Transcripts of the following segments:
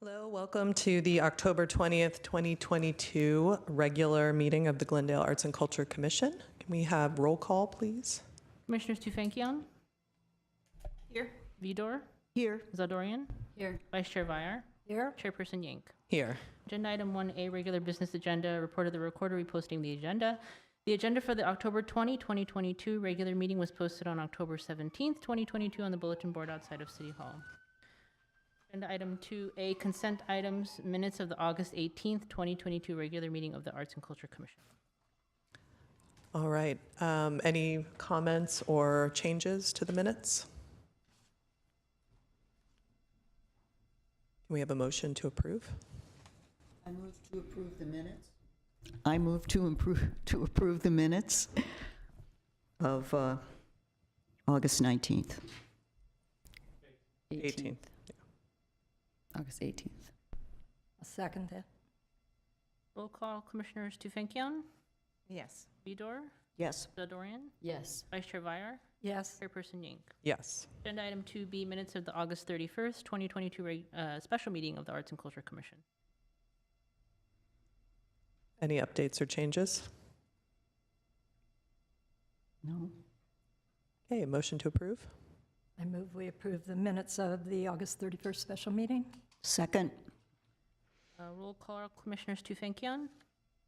Hello, welcome to the October 20th, 2022 regular meeting of the Glendale Arts and Culture Commission. Can we have roll call, please? Commissioners Tufenkian, Here. Vidor, Here. Zadorian, Here. Vice Chair Vyar, Here. Chairperson Yank. Here. Agenda item 1A, regular business agenda, report of the recorder reposting the agenda. The agenda for the October 2022 regular meeting was posted on October 17th, 2022 on the bulletin board outside of City Hall. Agenda item 2A, consent items, minutes of the August 18th, 2022 regular meeting of the Arts and Culture Commission. All right. Any comments or changes to the minutes? Can we have a motion to approve? I move to approve the minutes. I move to approve the minutes of August 19th. 18th. August 18th. I'll second that. Roll call, Commissioners Tufenkian, Yes. Vidor, Yes. Zadorian, Yes. Vice Chair Vyar, Yes. Chairperson Yank. Yes. Agenda item 2B, minutes of the August 31st, 2022 special meeting of the Arts and Culture Commission. Any updates or changes? No. Okay, motion to approve? I move we approve the minutes of the August 31st special meeting. Second. Roll call, Commissioners Tufenkian,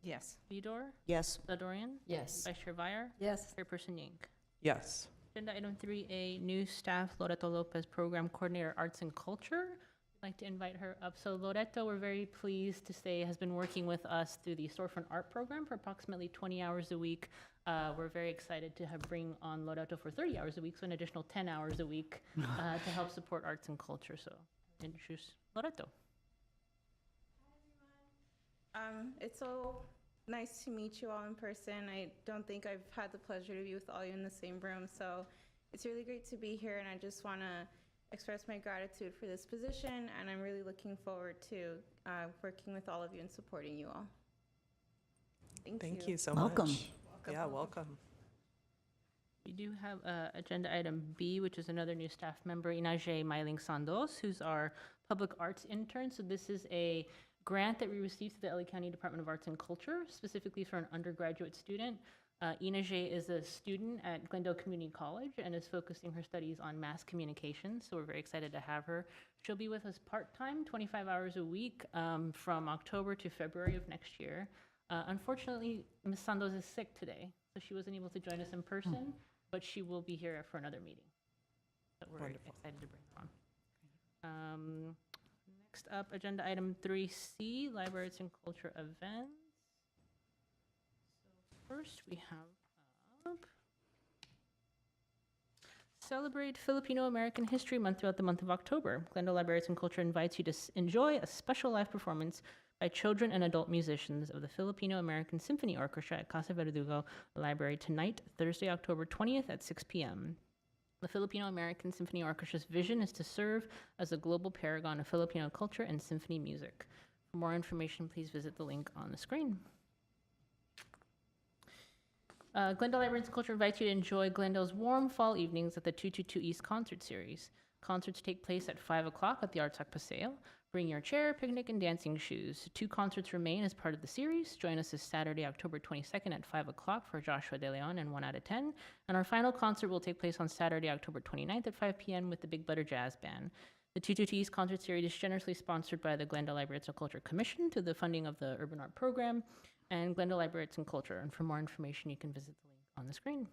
Yes. Vidor, Yes. Zadorian, Yes. Vice Chair Vyar, Yes. Chairperson Yank. Yes. Agenda item 3A, new staff, Loreto Lopez, Program Coordinator, Arts and Culture. I'd like to invite her up. So Loreto, we're very pleased to say, has been working with us through the Storefront Art Program for approximately 20 hours a week. We're very excited to have bring on Loreto for 30 hours a week, so an additional 10 hours a week to help support arts and culture. So introduce Loreto. It's so nice to meet you all in person. I don't think I've had the pleasure to be with all you in the same room, so it's really great to be here, and I just want to express my gratitude for this position, and I'm really looking forward to working with all of you and supporting you all. Thank you so Welcome. much. Yeah, welcome. We do have agenda item B, which is another new staff member, Inaje Mailing Sandos, who's our public arts intern. So this is a grant that we received through the LA County Department of Arts and Culture, specifically for an undergraduate student. Inaje is a student at Glendale Community College and is focusing her studies on mass communication, so we're very excited to have her. She'll be with us part-time, 25 hours a week, from October to February of next year. Unfortunately, Ms. Sandos is sick today, so she wasn't able to join us in person, but she will be here for another meeting. So we're Wonderful. excited to bring her on. Next up, agenda item 3C, Library Arts and Culture events. So first we have celebrate Filipino American History Month throughout the month of October. Glendale Library Arts and Culture invites you to enjoy a special live performance by children and adult musicians of the Filipino American Symphony Orchestra at Casa Verdugo Library tonight, Thursday, October 20th at 6 p.m. The Filipino American Symphony Orchestra's vision is to serve as a global paragon of Filipino culture and symphony music. For more information, please visit the link on the screen. Glendale Library Arts and Culture invites you to enjoy Glendale's warm fall evenings at the 222 East Concert Series. Concerts take place at 5 o'clock at the Artsac Paseo. Bring your chair, picnic, and dancing shoes. 2 concerts remain as part of the series. Join us this Saturday, October 22nd at 5 o'clock for Joshua De Leon and 1 out of 10. And our final concert will take place on Saturday, October 29th at 5 p.m. with the Big Butter Jazz Band. The 222 East Concert Series is generously sponsored by the Glendale Library Arts and Culture Commission to the funding of the Urban Art Program and Glendale Library Arts and Culture. And for more information, you can visit the link on the screen.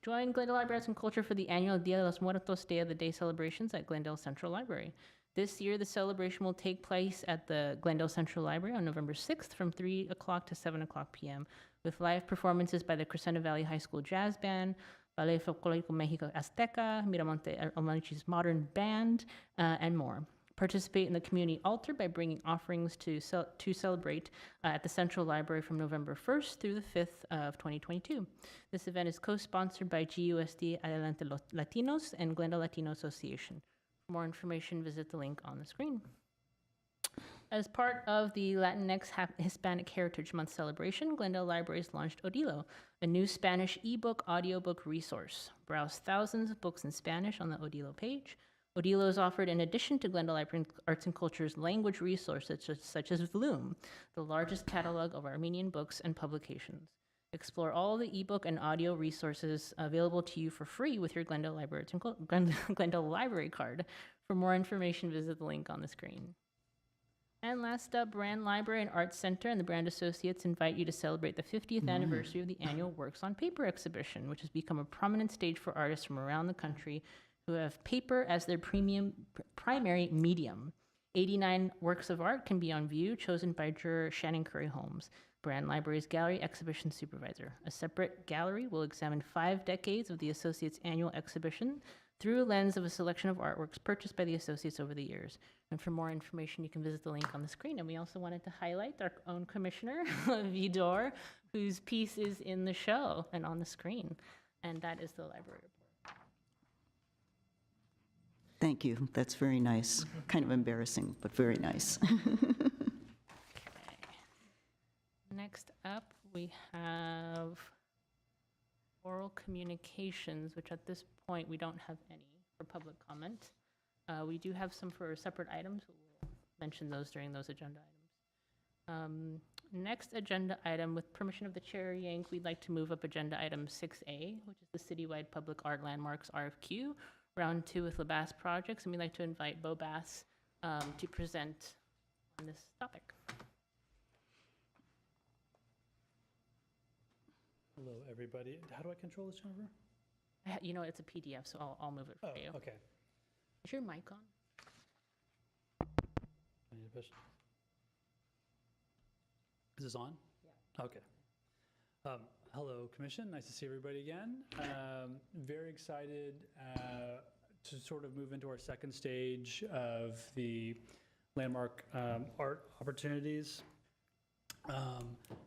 Join Glendale Library Arts and Culture for the annual Dia de los Muertos Day of the Day celebrations at Glendale Central Library. This year, the celebration will take place at the Glendale Central Library on November 6th from 3 o'clock to 7 o'clock p.m. with live performances by the Crescendo Valley High School Jazz Band, Ballet Folklorico Mexico Azteca, Miramonte El Mariachi's Modern Band, and more. Participate in the community altar by bringing offerings to celebrate at the Central Library from November 1st through the 5th of 2022. This event is co-sponsored by GUSD Adelante Latinos and Glendale Latino Association. For more information, visit the link on the screen. As part of the Latinx Hispanic Heritage Month celebration, Glendale Libraries launched Odilo, a new Spanish ebook audiobook resource. Browse thousands of books in Spanish on the Odilo page. Odilo is offered in addition to Glendale Library Arts and Culture's language resources such as Vloom, the largest catalog of Armenian books and publications. Explore all the ebook and audio resources available to you for free with your Glendale Library, Glendale Library card. For more information, visit the link on the screen. And last up, Brand Library and Arts Center and the Brand Associates invite you to celebrate the 50th anniversary of the annual Works on Paper exhibition, which has become a prominent stage for artists from around the country who have paper as their primary medium. 89 works of art can be on view, chosen by juror Shannon Curry Holmes, Brand Library's gallery exhibition supervisor. A separate gallery will examine 5 decades of the Associates' annual exhibition through a lens of a selection of artworks purchased by the Associates over the years. And for more information, you can visit the link on the screen. And we also wanted to highlight our own commissioner, Vidor, whose piece is in the show and on the screen. And that is the library report. Thank you. That's very nice. Kind of embarrassing, but very nice. Next up, we have oral communications, which at this point, we don't have any for public comment. We do have some for separate items. We'll mention those during those agenda items. Next agenda item, with permission of the chair, Yank, we'd like to move up agenda item 6A, which is the Citywide Public Art Landmarks RFQ, round 2 with LaBasse Projects, and we'd like to invite Bo Bass to present on this topic. Hello, everybody. How do I control this, Jennifer? You know, it's a PDF, so I'll move it for you. Okay. Is your mic on? I need to push. Is this on? Yeah. Okay. Hello, Commission. Nice to see everybody again. Very excited to sort of move into our second stage of the landmark art opportunities.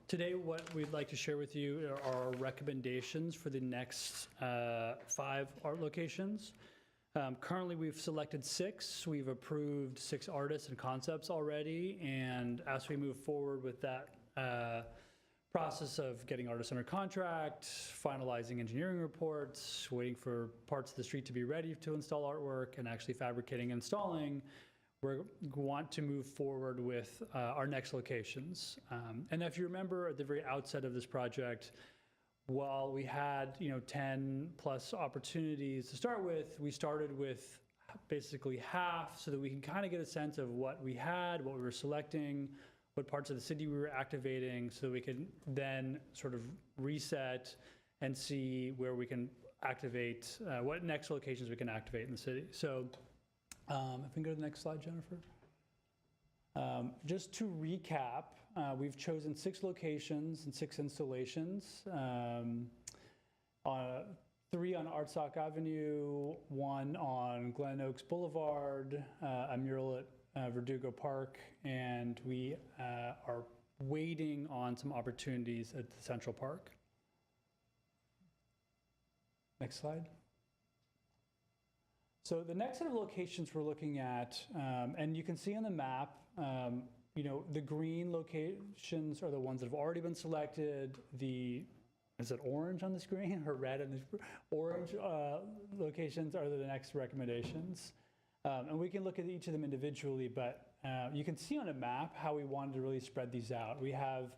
Today, what we'd like to share with you are our recommendations for the next 5 art locations. Currently, we've selected 6. We've approved 6 artists and concepts already, and as we move forward with that process of getting artists under contract, finalizing engineering reports, waiting for parts of the street to be ready to install artwork, and actually fabricating and installing, we want to move forward with our next locations. And if you remember at the very outset of this project, while we had 10 plus opportunities to start with, we started with basically half so that we can kind of get a sense of what we had, what we were selecting, what parts of the city we were activating, so that we could then sort of reset and see where we can activate, what next locations we can activate in the city. So if we can go to the next slide, Jennifer. Just to recap, we've chosen 6 locations and 6 installations. 3 on Artsock Avenue, 1 on Glen Oaks Boulevard, a mural at Verdugo Park, and we are waiting on some opportunities at the Central Park. Next slide. So the next set of locations we're looking at, and you can see on the map, the green locations are the ones that have already been selected. Is it orange on the screen or red? And the orange locations are the next recommendations. And we can look at each of them individually, but you can see on a map how we wanted to really spread these out. We have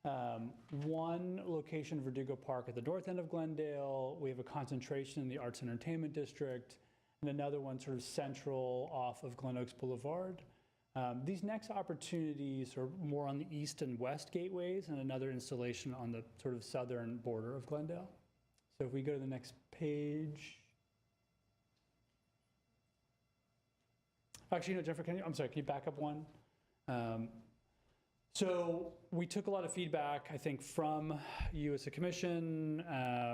1 location, Verdugo Park, at the north end of Glendale. We have a concentration in the Arts and Entertainment District, and another one sort of central off of Glen Oaks Boulevard. These next opportunities are more on the east and west gateways, and another installation on the sort of southern border of Glendale. So if we go to the next page. Actually, no, Jennifer, can you back up one? So we took a lot of feedback, I think, from you as a commission.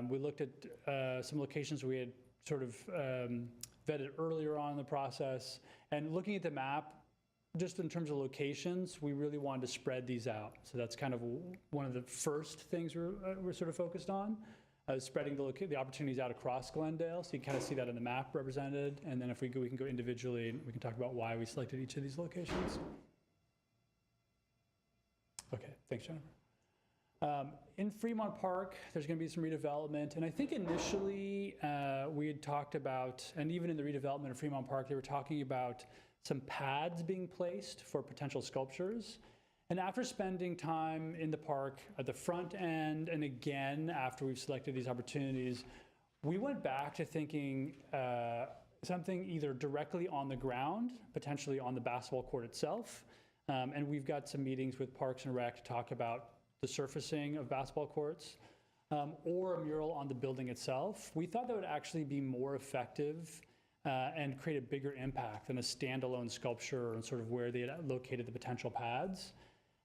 We looked at some locations we had sort of vetted earlier on in the process. And looking at the map, just in terms of locations, we really wanted to spread these out. So that's kind of one of the first things we're sort of focused on, spreading the opportunities out across Glendale. So you can kind of see that on the map represented. And then if we can go individually, and we can talk about why we selected each of these locations. Okay, thanks, Jennifer. In Fremont Park, there's going to be some redevelopment, and I think initially we had talked about, and even in the redevelopment of Fremont Park, they were talking about some pads being placed for potential sculptures. And after spending time in the park at the front end, and again, after we've selected these opportunities, we went back to thinking something either directly on the ground, potentially on the basketball court itself. And we've got some meetings with Parks and Rec to talk about the surfacing of basketball courts, or a mural on the building itself. We thought that would actually be more effective and create a bigger impact than a standalone sculpture and sort of where they had located the potential pads.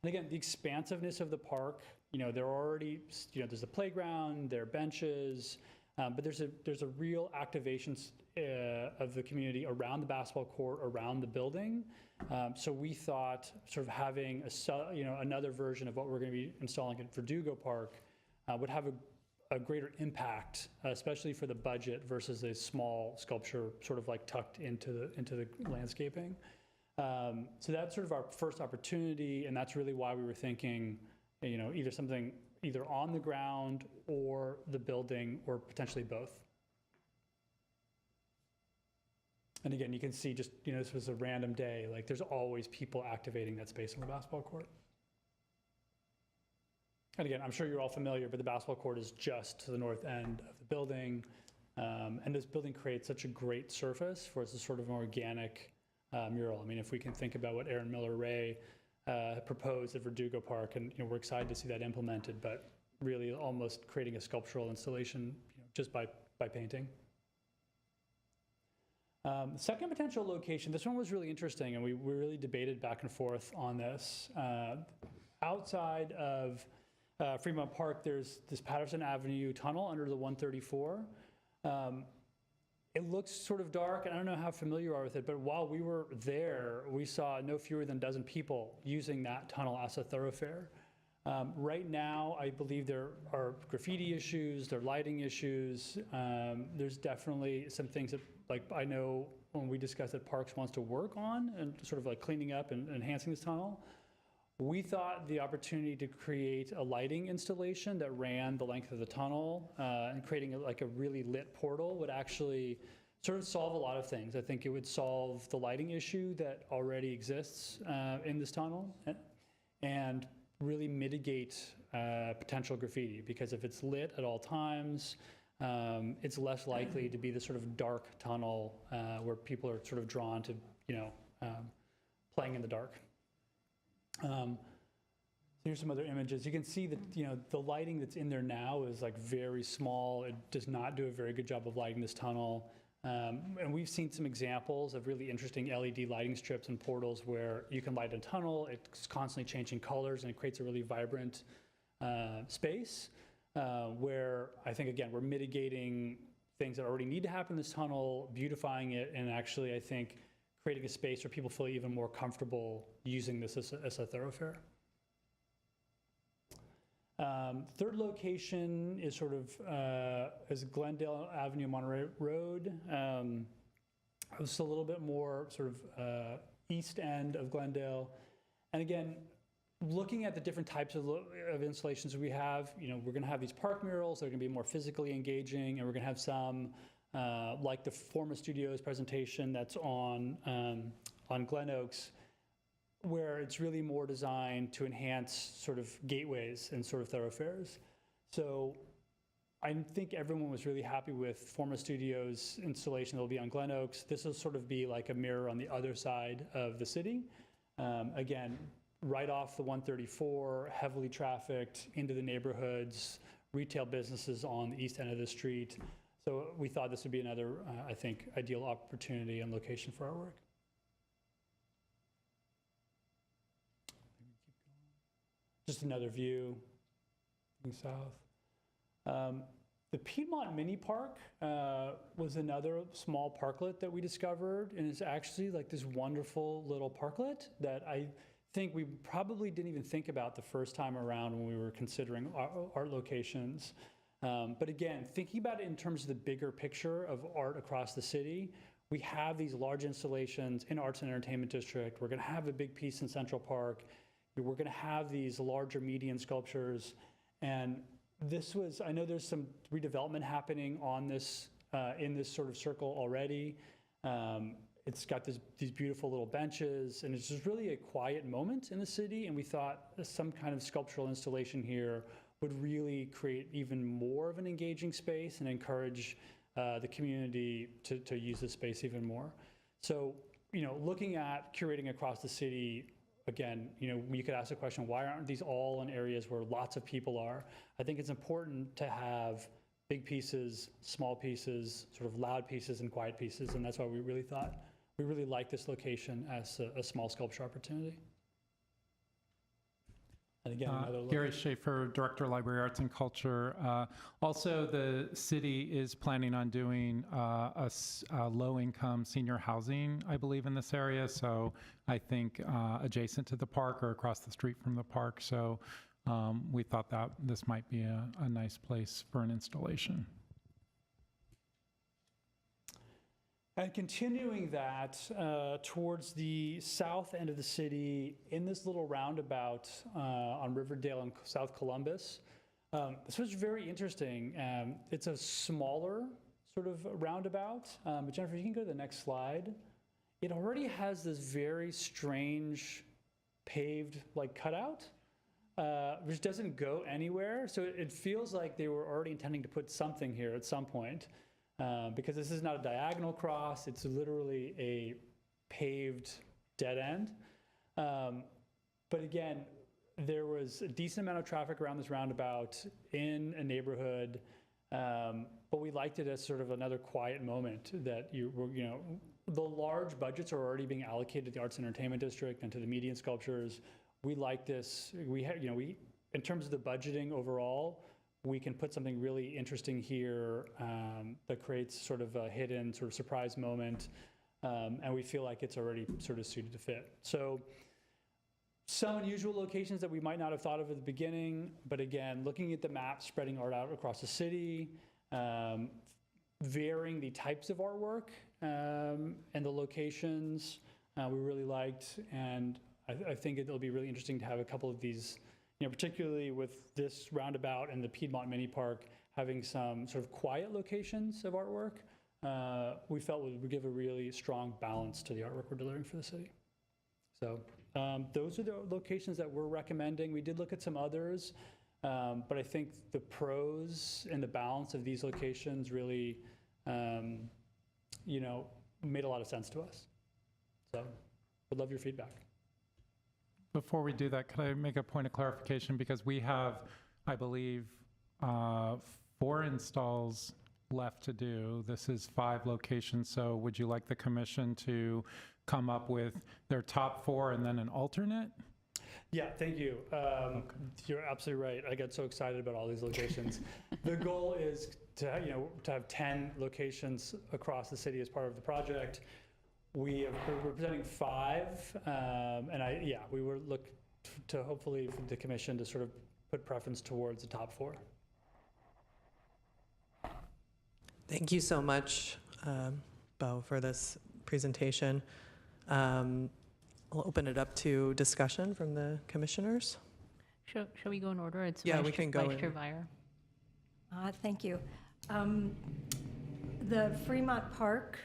And again, the expansiveness of the park, they're already, there's a playground, there are benches, but there's a real activation of the community around the basketball court, around the building. So we thought sort of having another version of what we're going to be installing at Verdugo Park would have a greater impact, especially for the budget versus a small sculpture sort of like tucked into the landscaping. So that's sort of our first opportunity, and that's really why we were thinking, either something either on the ground or the building, or potentially both. And again, you can see just, this was a random day, like there's always people activating that space on the basketball court. And again, I'm sure you're all familiar, but the basketball court is just to the north end of the building. And this building creates such a great surface for this sort of an organic mural. I mean, if we can think about what Aaron Miller Ray proposed at Verdugo Park, and we're excited to see that implemented, but really almost creating a sculptural installation just by painting. The second potential location, this one was really interesting, and we really debated back and forth on this. Outside of Fremont Park, there's this Patterson Avenue tunnel under the 134. It looks sort of dark, and I don't know how familiar you are with it, but while we were there, we saw no fewer than a dozen people using that tunnel as a thoroughfare. Right now, I believe there are graffiti issues, there are lighting issues. There's definitely some things that, like, I know when we discussed that Parks wants to work on and sort of like cleaning up and enhancing this tunnel. We thought the opportunity to create a lighting installation that ran the length of the tunnel and creating a really lit portal would actually sort of solve a lot of things. I think it would solve the lighting issue that already exists in this tunnel and really mitigate potential graffiti, because if it's lit at all times, it's less likely to be the sort of dark tunnel where people are sort of drawn to, playing in the dark. Here's some other images. You can see that, the lighting that's in there now is like very small. It does not do a very good job of lighting this tunnel. And we've seen some examples of really interesting LED lighting strips and portals where you can light a tunnel, it's constantly changing colors, and it creates a really vibrant space where I think, again, we're mitigating things that already need to happen in this tunnel, beautifying it, and actually, I think, creating a space where people feel even more comfortable using this as a thoroughfare. Third location is sort of is Glendale Avenue, Monterey Road. It's a little bit more sort of east end of Glendale. And again, looking at the different types of installations we have, we're going to have these park murals that are going to be more physically engaging, and we're going to have some like the Forma Studios presentation that's on Glen Oaks, where it's really more designed to enhance sort of gateways and sort of thoroughfares. So I think everyone was really happy with Forma Studios installation that will be on Glen Oaks. This will sort of be like a mirror on the other side of the city. Again, right off the 134, heavily trafficked into the neighborhoods, retail businesses on the east end of the street. So we thought this would be another, I think, ideal opportunity and location for our work. Just another view looking south. The Piedmont Mini Park was another small parklet that we discovered, and it's actually like this wonderful little parklet that I think we probably didn't even think about the first time around when we were considering art locations. But again, thinking about it in terms of the bigger picture of art across the city, we have these large installations in Arts and Entertainment District. We're going to have a big piece in Central Park. We're going to have these larger median sculptures. And this was, I know there's some redevelopment happening on this, in this sort of circle already. It's got these beautiful little benches, and it's just really a quiet moment in the city. And we thought some kind of sculptural installation here would really create even more of an engaging space and encourage the community to use the space even more. So, looking at curating across the city, again, you could ask the question, why aren't these all in areas where lots of people are? I think it's important to have big pieces, small pieces, sort of loud pieces and quiet pieces, and that's why we really like this location as a small sculpture opportunity. And again, another look. Gary Schaefer, Director, Library Arts and Culture. Also, the city is planning on doing a low-income senior housing, I believe, in this area. So I think adjacent to the park or across the street from the park. So we thought that this might be a nice place for an installation. And continuing that towards the south end of the city, in this little roundabout on Riverdale and South Columbus, this was very interesting. It's a smaller sort of roundabout. But Jennifer, you can go to the next slide. It already has this very strange paved cutout, which doesn't go anywhere. So it feels like they were already intending to put something here at some point. Because this is not a diagonal cross, it's literally a paved dead end. But again, there was a decent amount of traffic around this roundabout in a neighborhood, but we liked it as sort of another quiet moment that the large budgets are already being allocated to the Arts and Entertainment District and to the media and sculptures. We like this. In terms of the budgeting overall, we can put something really interesting here that creates sort of a hidden sort of surprise moment, and we feel like it's already sort of suited to fit. So some unusual locations that we might not have thought of at the beginning, but again, looking at the map, spreading art out across the city, varying the types of artwork and the locations we really liked, and I think it'll be really interesting to have a couple of these, particularly with this roundabout and the Piedmont Mini Park having some sort of quiet locations of artwork, we felt would give a really strong balance to the artwork we're delivering for the city. So those are the locations that we're recommending. We did look at some others, but I think the pros and the balance of these locations really, made a lot of sense to us. So would love your feedback. Before we do that, could I make a point of clarification? Because we have, I believe, 4 installs left to do. This is 5 locations. So would you like the commission to come up with their top 4 and then an alternate? Yeah, thank you. You're absolutely right. I get so excited about all these locations. The goal is to have 10 locations across the city as part of the project. We're presenting 5, and we would look to hopefully for the commission to sort of put preference towards the top 4. Thank you so much, Bo, for this presentation. I'll open it up to discussion from the commissioners. Shall we go in order? It's Yeah, we can go Vice Chair in. Vier. Thank you. The Fremont Park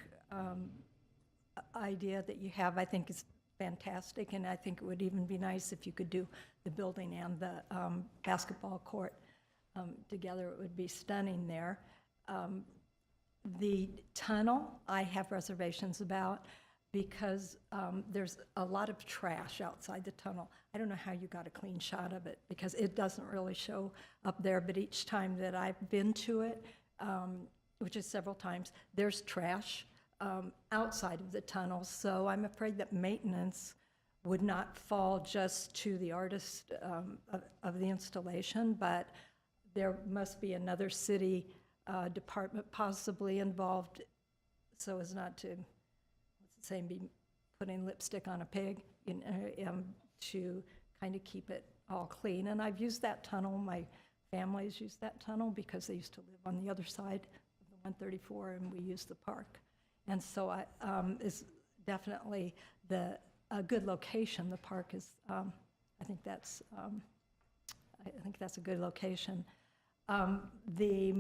idea that you have, I think, is fantastic, and I think it would even be nice if you could do the building and the basketball court together. It would be stunning there. The tunnel, I have reservations about because there's a lot of trash outside the tunnel. I don't know how you got a clean shot of it because it doesn't really show up there, but each time that I've been to it, which is several times, there's trash outside of the tunnel. So I'm afraid that maintenance would not fall just to the artist of the installation, but there must be another city department possibly involved so as not to, be putting lipstick on a pig, to kind of keep it all clean. And I've used that tunnel. My family's used that tunnel because they used to live on the other side of the 134, and we used the park. And so it's definitely a good location. The park is, I think that's I think that's a good location. The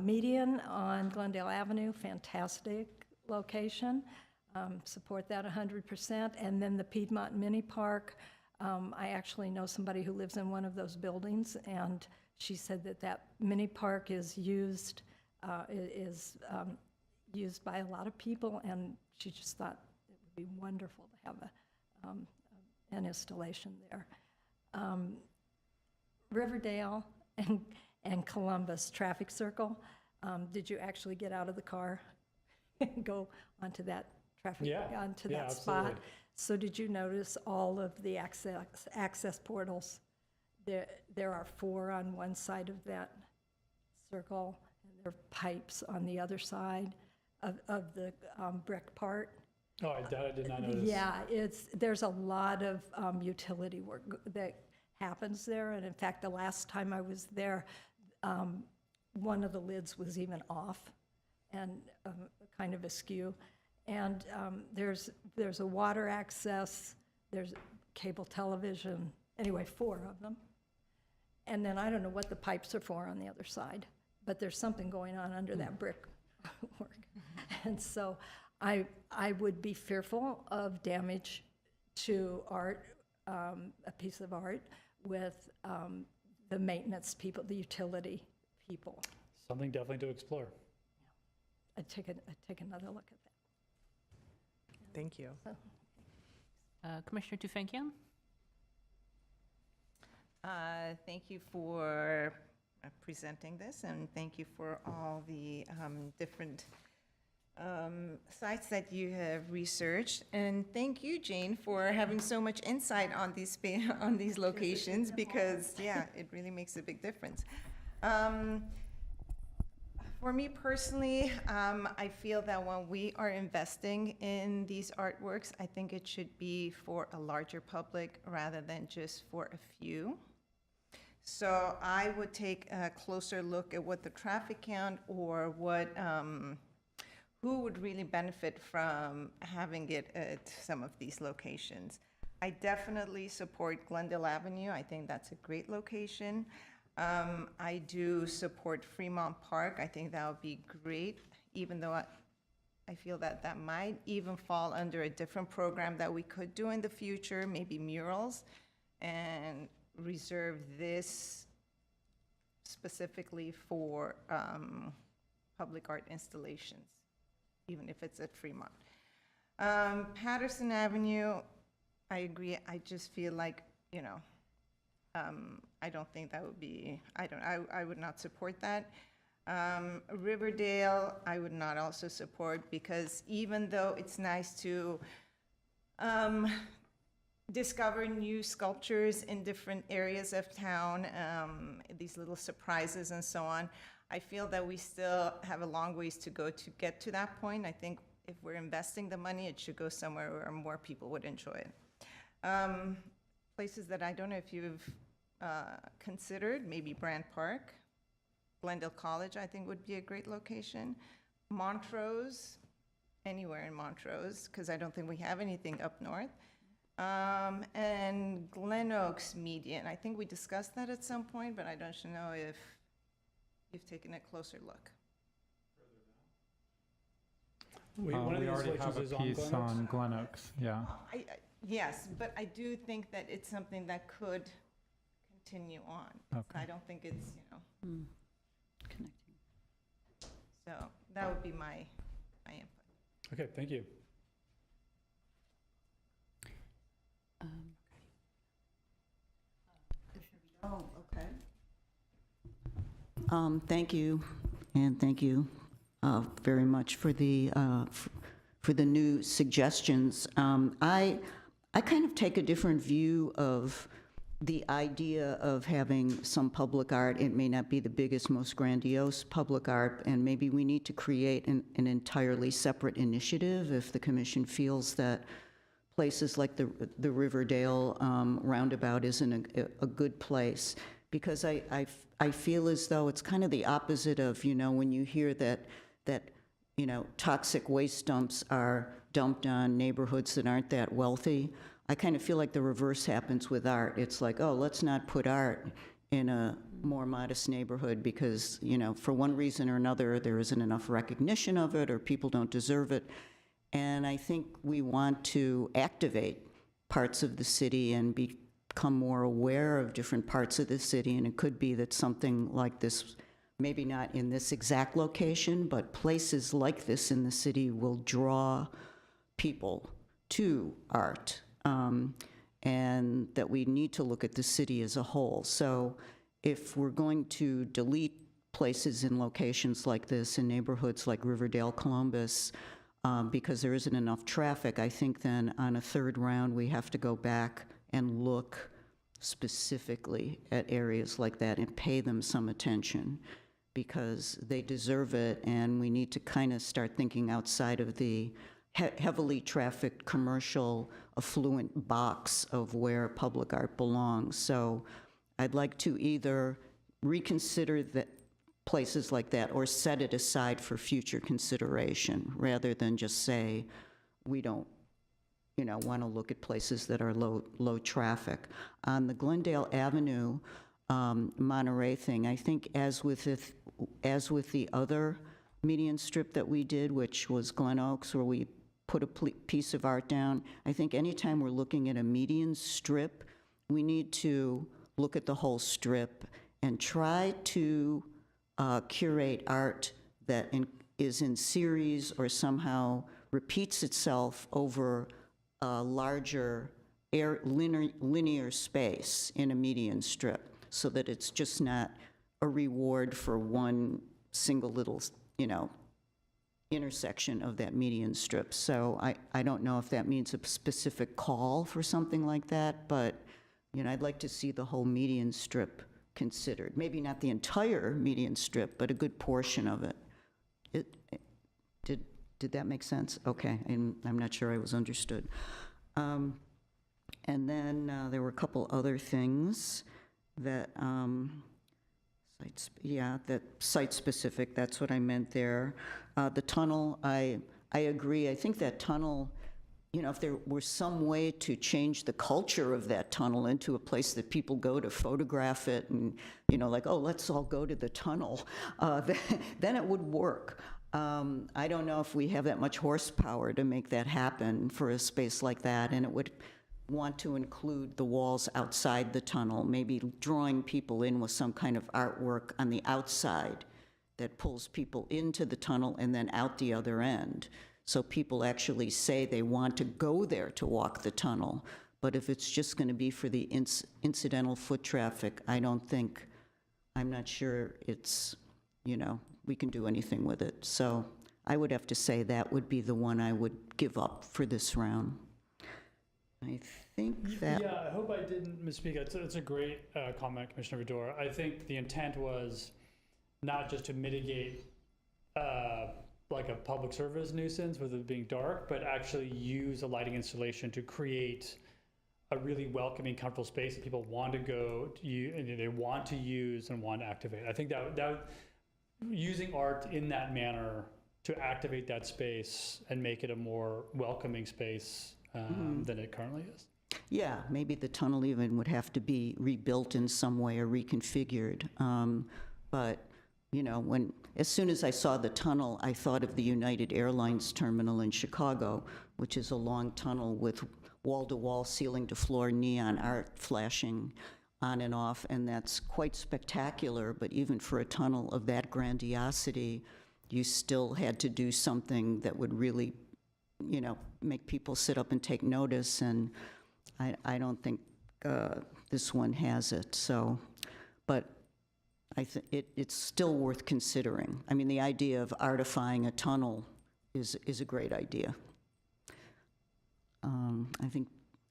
median on Glendale Avenue, fantastic location. Support that 100%. And then the Piedmont Mini Park, I actually know somebody who lives in one of those buildings, and she said that that mini park is used used by a lot of people, and she just thought it would be wonderful to have an installation there. Riverdale and Columbus traffic circle. Did you actually get out of the car and go onto that traffic, onto yeah, that spot? absolutely. So did you notice all of the access portals? There are 4 on one side of that circle, and there are pipes on the other side of the brick part. Oh, that I did not notice. Yeah, there's a lot of utility work that happens there, and in fact, the last time I was there, one of the lids was even off and kind of askew. And there's a water access, there's cable television, anyway, 4 of them. And then I don't know what the pipes are for on the other side, but there's something going on under that brick work. And so I would be fearful of damage to art, a piece of art, with the maintenance people, the utility people. Something definitely to explore. I'd take another look at that. Thank you. Commissioner Tufenkian? Thank you for presenting this, and thank you for all the different sites that you have researched. And thank you, Jane, for having so much insight on these locations, because, yeah, it really makes a big difference. For me personally, I feel that when we are investing in these artworks, I think it should be for a larger public rather than just for a few. So I would take a closer look at what the traffic count or who would really benefit from having it at some of these locations. I definitely support Glendale Avenue. I think that's a great location. I do support Fremont Park. I think that would be great, even though I feel that that might even fall under a different program that we could do in the future, maybe murals, and reserve this specifically for public art installations, even if it's at Fremont. Patterson Avenue, I agree. I just feel like, I don't think that would be, I would not support that. Riverdale, I would not also support, because even though it's nice to discover new sculptures in different areas of town, these little surprises and so on, I feel that we still have a long ways to go to get to that point. I think if we're investing the money, it should go somewhere where more people would enjoy it. Places that I don't know if you've considered, maybe Brand Park, Glendale College, I think would be a great location. Montrose, anywhere in Montrose, because I don't think we have anything up north. And Glen Oaks Median, I think we discussed that at some point, but I don't know if you've taken a closer look. One of We these already have a locations is piece Glen Oaks? on Glen Oaks, yeah. Yes, but I do think that it's something that could continue on. Okay. I don't think it's, Connecting. so that would be my input. Okay, thank you. Oh, okay. Thank you, and thank you very much for the new suggestions. I kind of take a different view of the idea of having some public art. It may not be the biggest, most grandiose public art, and maybe we need to create an entirely separate initiative if the commission feels that places like the Riverdale roundabout isn't a good place. Because I feel as though it's kind of the opposite of, when you hear that toxic waste dumps are dumped on neighborhoods that aren't that wealthy. I kind of feel like the reverse happens with art. It's like, oh, let's not put art in a more modest neighborhood because, you know, for one reason or another, there isn't enough recognition of it or people don't deserve it. And I think we want to activate parts of the city and become more aware of different parts of the city. And it could be that something like this, maybe not in this exact location, but places like this in the city will draw people to art. And that we need to look at the city as a whole. So if we're going to delete places in locations like this, in neighborhoods like Riverdale, Columbus, because there isn't enough traffic, I think then on a third round, we have to go back and look specifically at areas like that and pay them some attention because they deserve it, and we need to kind of start thinking outside of the heavily trafficked commercial affluent box of where public art belongs. So I'd like to either reconsider that places like that or set it aside for future consideration rather than just say we don't, you know, want to look at places that are low traffic. On the Glendale Avenue Monterey thing, I think as with the other median strip that we did, which was Glen Oaks, where we put a piece of art down, I think anytime we're looking at a median strip, we need to look at the whole strip and try to curate art that is in series or somehow repeats itself over a larger linear space in a median strip, so that it's just not a reward for one single little, you know, intersection of that median strip. So I don't know if that means a specific call for something like that, but, you know, I'd like to see the whole median strip considered. Maybe not the entire median strip, but a good portion of it. Did that make sense? Okay, and I'm not sure I was understood. And then there were a couple other things that, that site-specific, that's what I meant there. The tunnel, I agree. I think that tunnel, you know, if there were some way to change the culture of that tunnel into a place that people go to photograph it and, you know, like, oh, let's all go to the tunnel, then it would work. I don't know if we have that much horsepower to make that happen for a space like that, and it would want to include the walls outside the tunnel, maybe drawing people in with some kind of artwork on the outside that pulls people into the tunnel and then out the other end. So people actually say they want to go there to walk the tunnel. But if it's just going to be for the incidental foot traffic, I'm not sure it's, you know, we can do anything with it. So I would have to say that would be the one I would give up for this round. I think that... Yeah, I hope I didn't misspeak. It's a great comment, Commissioner Vidor. I think the intent was not just to mitigate like a public service nuisance with it being dark, but actually use a lighting installation to create a really welcoming, comfortable space that people want to go to, and they want to use and want to activate. I think that using art in that manner to activate that space and make it a more welcoming space than it currently is. Yeah, maybe the tunnel even would have to be rebuilt in some way or reconfigured. But, you know, as soon as I saw the tunnel, I thought of the United Airlines terminal in Chicago, which is a long tunnel with wall-to-wall, ceiling-to-floor neon art flashing on and off, and that's quite spectacular. But even for a tunnel of that grandiosity, you still had to do something that would really, you know, make people sit up and take notice, and I don't think this one has it. So, but I think it's still worth considering. I mean, the idea of artifying a tunnel is a great idea.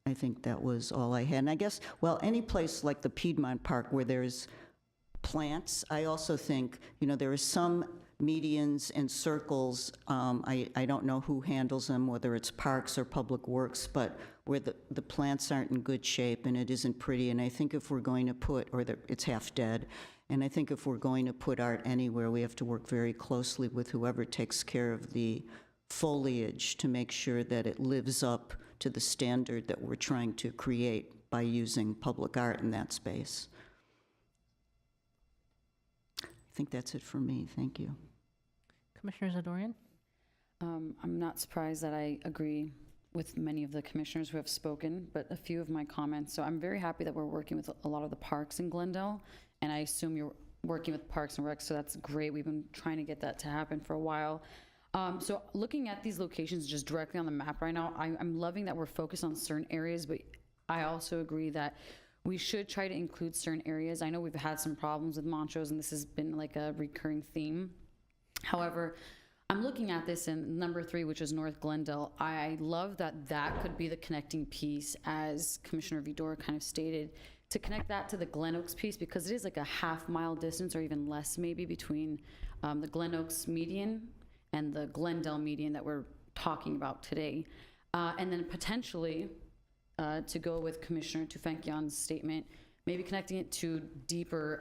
I think that was all I had. And I guess, well, any place like the Piedmont Park where there's plants, I also think, you know, there are some medians and circles, I don't know who handles them, whether it's parks or public works, but where the plants aren't in good shape and it isn't pretty. And I think if we're going to put, it's half dead, and I think if we're going to put art anywhere, we have to work very closely with whoever takes care of the foliage to make sure that it lives up to the standard that we're trying to create by using public art in that space. think that's it for me. Thank you. Commissioner Zadorian? I'm not surprised that I agree with many of the commissioners who have spoken, but a few of my comments. So I'm very happy that we're working with a lot of the parks in Glendale, and I assume you're working with Parks and Rec, so that's great. We've been trying to get that to happen for a while. So looking at these locations just directly on the map right now, I'm loving that we're focused on certain areas, but I also agree that we should try to include certain areas. I know we've had some problems with Montrose, and this has been like a recurring theme. However, I'm looking at this in number 3, which is North Glendale. I love that that could be the connecting piece, as Commissioner Vidor kind of stated, to connect that to the Glen Oaks piece, because it is like a half-mile distance or even less maybe between the Glen Oaks median and the Glendale median that we're talking about today. And then potentially, to go with Commissioner Tufekcian's statement, maybe connecting it to deeper,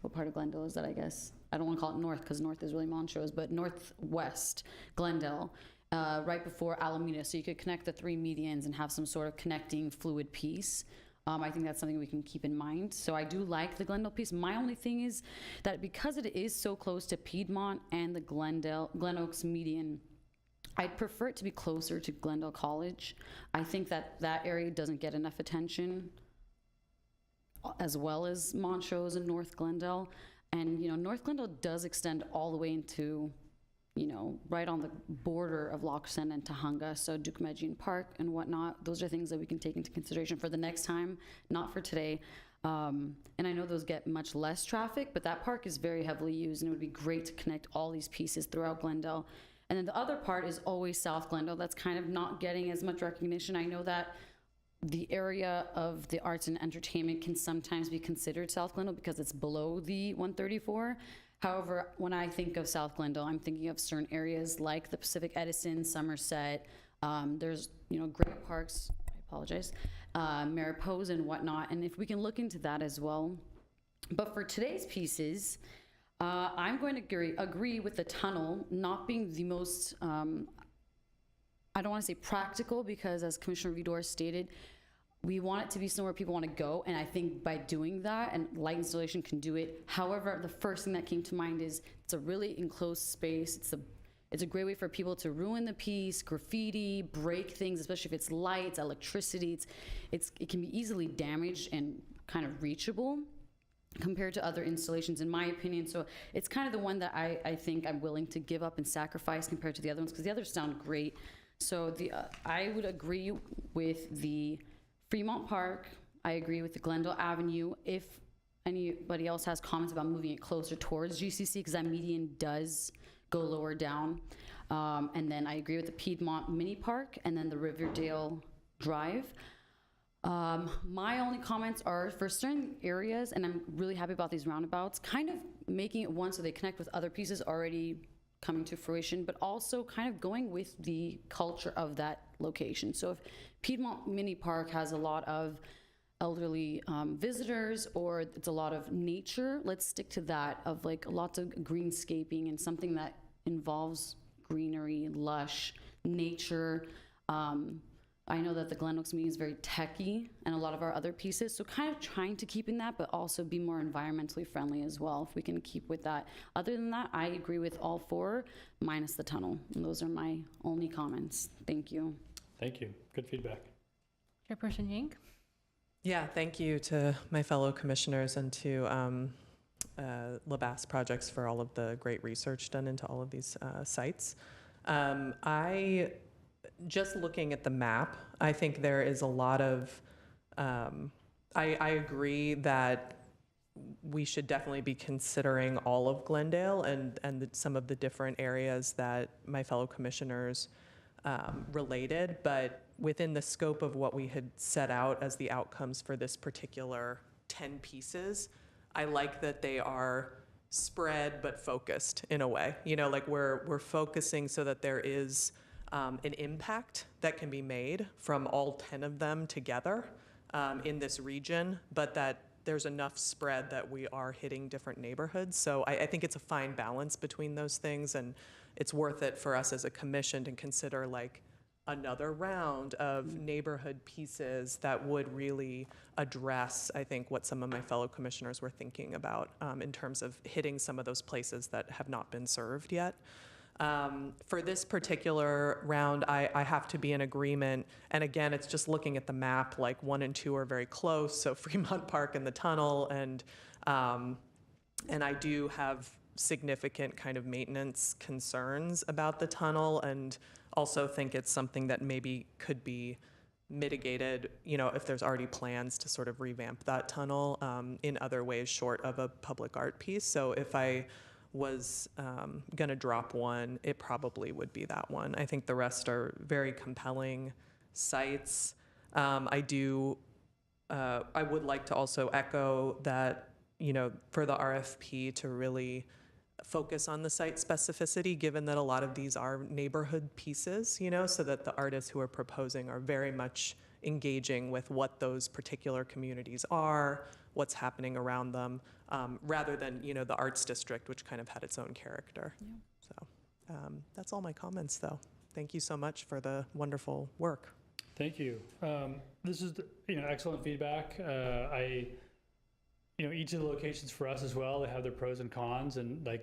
what part of Glendale is that, I guess? I don't want to call it north, because north is really Montrose, but northwest Glendale, right before Alameda. So you could connect the 3 medians and have some sort of connecting fluid piece. I think that's something we can keep in mind. So I do like the Glendale piece. My only thing is that because it is so close to Piedmont and the Glen Oaks median, I'd prefer it to be closer to Glendale College. I think that that area doesn't get enough attention, as well as Montrose and North Glendale. And, North Glendale does extend all the way into, right on the border of Loch Sen and Tahunga, so Duke-Medjian Park and whatnot. Those are things that we can take into consideration for the next time, not for today. And I know those get much less traffic, but that park is very heavily used, and it would be great to connect all these pieces throughout Glendale. And then the other part is always South Glendale. That's kind of not getting as much recognition. I know that the area of the arts and entertainment can sometimes be considered South Glendale because it's below the 134. However, when I think of South Glendale, I'm thinking of certain areas like the Pacific Edison, Somerset. There's, great parks, I apologize, Mariposa and whatnot. And if we can look into that as well. But for today's pieces, I'm going to agree with the tunnel not being the most, I don't want to say practical, because as Commissioner Vidor stated, we want it to be somewhere people want to go, and I think by doing that, and light installation can do it. However, the first thing that came to mind is it's a really enclosed space. It's a great way for people to ruin the piece, graffiti, break things, especially if it's lights, electricity. It can be easily damaged and kind of reachable compared to other installations, in my opinion. So it's kind of the one that I think I'm willing to give up and sacrifice compared to the other ones, because the others sound great. So I would agree with the Fremont Park. I agree with the Glendale Avenue. If anybody else has comments about moving it closer towards GCC, because that median does go lower down. And then I agree with the Piedmont Mini Park and then the Riverdale Drive. My only comments are for certain areas, and I'm really happy about these roundabouts, kind of making it one so they connect with other pieces already coming to fruition, but also kind of going with the culture of that location. So if Piedmont Mini Park has a lot of elderly visitors, or it's a lot of nature, let's stick to that, of like lots of greenscaping and something that involves greenery, lush, nature. I know that the Glen Oaks meeting is very techy, and a lot of our other pieces, so kind of trying to keep in that, but also be more environmentally friendly as well, if we can keep with that. Other than that, I agree with all 4, minus the tunnel. And those are my only comments. Thank you. Thank you. Good feedback. Chairperson Yang? Yeah, thank you to my fellow commissioners and to LaBasse Projects for all of the great research done into all of these sites. Just looking at the map, I think there is a lot of, I agree that we should definitely be considering all of Glendale and some of the different areas that my fellow commissioners related, but within the scope of what we had set out as the outcomes for this particular 10 pieces, I like that they are spread but focused in a way. Like we're focusing so that there is an impact that can be made from all 10 of them together in this region, but that there's enough spread that we are hitting different neighborhoods. So I think it's a fine balance between those things, and it's worth it for us as a commission to consider like another round of neighborhood pieces that would really address, I think, what some of my fellow commissioners were thinking about in terms of hitting some of those places that have not been served yet. For this particular round, I have to be in agreement. And again, it's just looking at the map, like 1 and 2 are very close. So Fremont Park and the tunnel. And I do have significant kind of maintenance concerns about the tunnel, and also think it's something that maybe could be mitigated, you know, if there's already plans to sort of revamp that tunnel in other ways short of a public art piece. So if I was going to drop one, it probably would be that one. I think the rest are very compelling sites. I would like to also echo that, you know, for the RFP to really focus on the site specificity, given that a lot of these are neighborhood pieces, you know, so that the artists who are proposing are very much engaging with what those particular communities are, what's happening around them, rather than, you know, the arts district, which kind of had its own character. Yeah. So that's all my comments, though. Thank you so much for the wonderful work. Thank you. This is, excellent feedback. Each of the locations for us as well, they have their pros and cons, and I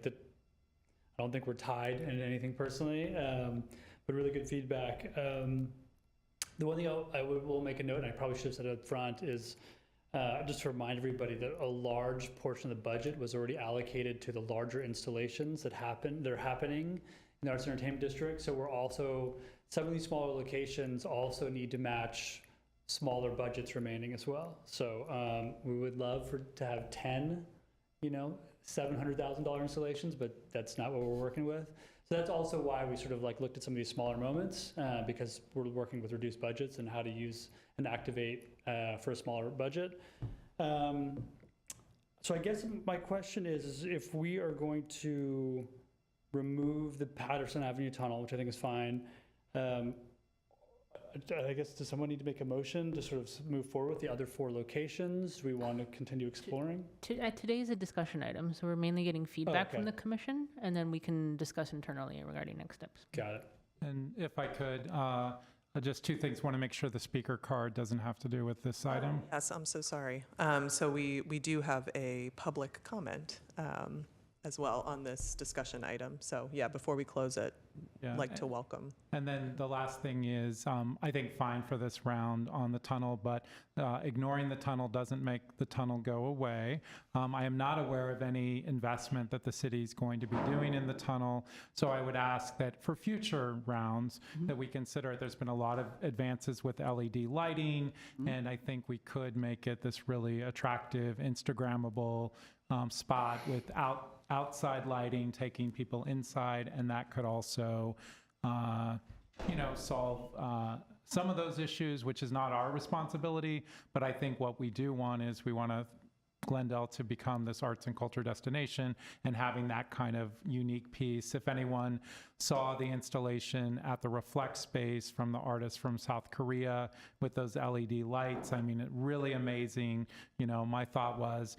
don't think we're tied in anything personally, but really good feedback. The one thing I will make a note, and I probably should have said it up front, is just to remind everybody that a large portion of the budget was already allocated to the larger installations that are happening in the Arts and Entertainment District. So some of these smaller locations also need to match smaller budgets remaining as well. So we would love to have 10, $700,000 installations, but that's not what we're working with. So that's also why we sort of looked at some of these smaller moments, because we're working with reduced budgets and how to use and activate for a smaller budget. So I guess my question is if we are going to remove the Patterson Avenue tunnel, which I think is fine, I guess, does someone need to make a motion to sort of move forward with the other 4 locations? Do we want to continue exploring? Today is a discussion item, so we're mainly getting feedback okay. from the commission, and then we can discuss internally regarding next steps. Got it. And if I could, just 2 things. Want to make sure the speaker card doesn't have to do with this item. Yes, I'm so sorry. So we do have a public comment as well on this discussion item. So yeah, before we close it, Yeah. I'd like to welcome. And then the last thing is, I think fine for this round on the tunnel, but ignoring the tunnel doesn't make the tunnel go away. I am not aware of any investment that the city is going to be doing in the tunnel. So I would ask that for future rounds that we consider, there's been a lot of advances with LED lighting, and I think we could make it this really attractive, Instagrammable spot with outside lighting, taking people inside, and that could also, solve some of those issues, which is not our responsibility. But I think what we do want is we want Glendale to become this arts and culture destination, and having that kind of unique piece. If anyone saw the installation at the Reflect space from the artist from South Korea with those LED lights, I mean, it really amazing. My thought was,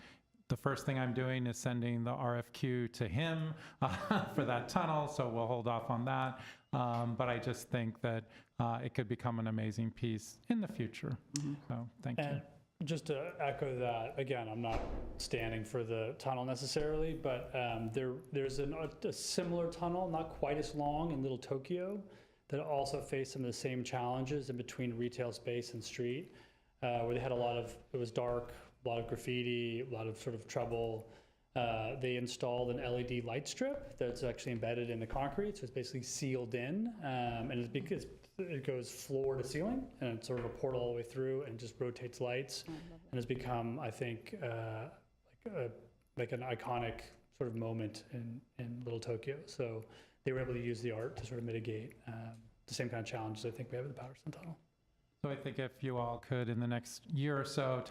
the first thing I'm doing is sending the RFQ to him for that tunnel, so we'll hold off on that. But I just think that it could become an amazing piece in the future. So thank you. And just to echo that, again, I'm not standing for the tunnel necessarily, but there's a similar tunnel, not quite as long, in Little Tokyo, that also faced some of the same challenges in between retail space and street, where they had it was dark, a lot of graffiti, a lot of sort of trouble. They installed an LED light strip that's actually embedded in the concrete, so it's basically sealed in, and it's because it goes floor to ceiling, and it's sort of a portal all the way through, and just rotates lights, and has become, I think, like an iconic sort of moment in Little Tokyo. So they were able to use the art to sort of mitigate the same kind of challenges I think we have with the Patterson Tunnel. So I think if you all could, in the next year or so,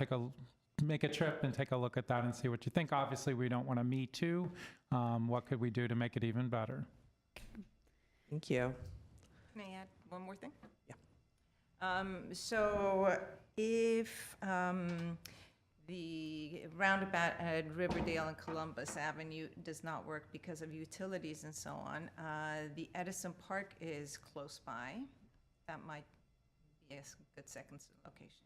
make a trip and take a look at that and see what you think. Obviously, we don't want to Me Too. What could we do to make it even better? Thank you. Can I add one more thing? Yeah. So if the roundabout at Riverdale and Columbus Avenue does not work because of utilities and so on, the Edison Park is close by. that might be a good second location.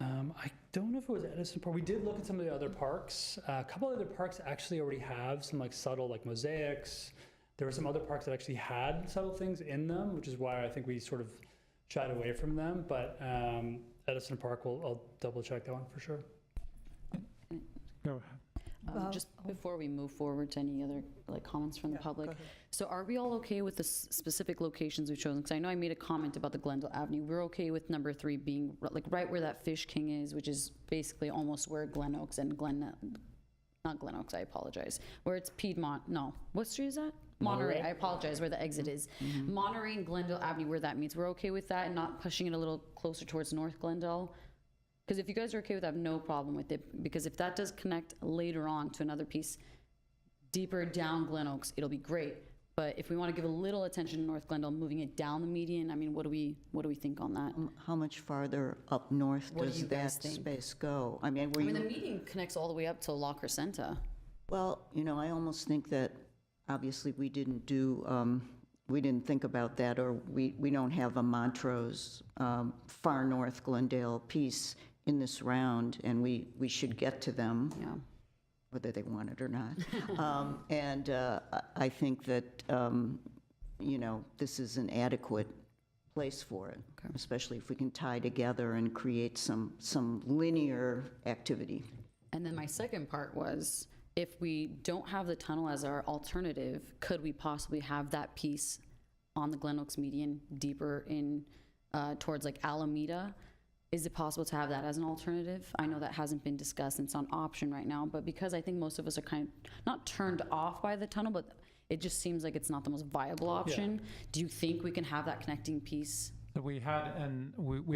I don't know if it was Edison Park. We did look at some of the other parks. A couple other parks actually already have some like subtle like mosaics. There were some other parks that actually had subtle things in them, which is why I think we sort of shied away from them. But Edison Park, I'll double check that one for sure. Go ahead. Just before we move forward to any other like comments from the public, so are we all okay with the specific locations we've chosen? Because I know I made a comment about the Glendale Avenue. We're okay with number 3 being like right where that Fish King is, which is basically almost where Glen Oaks and not Glen Oaks, I apologize, where it's Piedmont. No, what street is that? Monterey. I apologize, where the exit is. Monterey and Glendale Avenue, where that meets. We're okay with that and not pushing it a little closer towards North Glendale. Because if you guys are okay with that, I have no problem with it. Because if that does connect later on to another piece deeper down Glen Oaks, it'll be great. But if we want to give a little attention to North Glendale, moving it down the median, I mean, what do we think on that? How much farther up north What do does you guys that think? space go? I mean, were I mean, the you, median connects all the way up to La Crescenta. well, I almost think that obviously we didn't think about that, or we don't have a Montrose far north Glendale piece in this round, and we should get to them. Yeah. Whether they want it or not. I think that, this is an adequate place for it, especially if we can tie together and create some linear activity. And then my second part was, if we don't have the tunnel as our alternative, could we possibly have that piece on the Glen Oaks median deeper in towards like Alameda? Is it possible to have that as an alternative? I know that hasn't been discussed, and it's not an option right now, but because I think most of us are kind of not turned off by the tunnel, but it just seems like it's not the most viable option. Do you think we can have that connecting piece? So we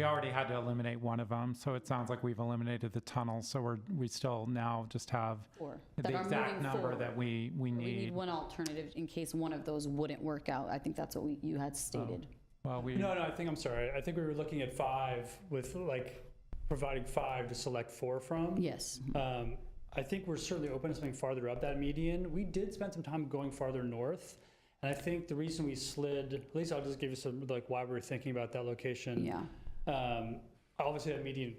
already had to eliminate one of them, so it sounds like we've eliminated the tunnel, so we still now just have Or the that are exact moving number forward? that we We need need. one alternative in case one of those wouldn't work out. I think that's what you had stated. Well, No, I'm sorry. I think we were looking at 5 with like providing 5 to select 4 from. Yes. I think we're certainly open to something farther up that median. We did spend some time going farther north. And I think the reason we slid, at least I'll just give you some like why we were thinking about that location. Yeah. Obviously that median,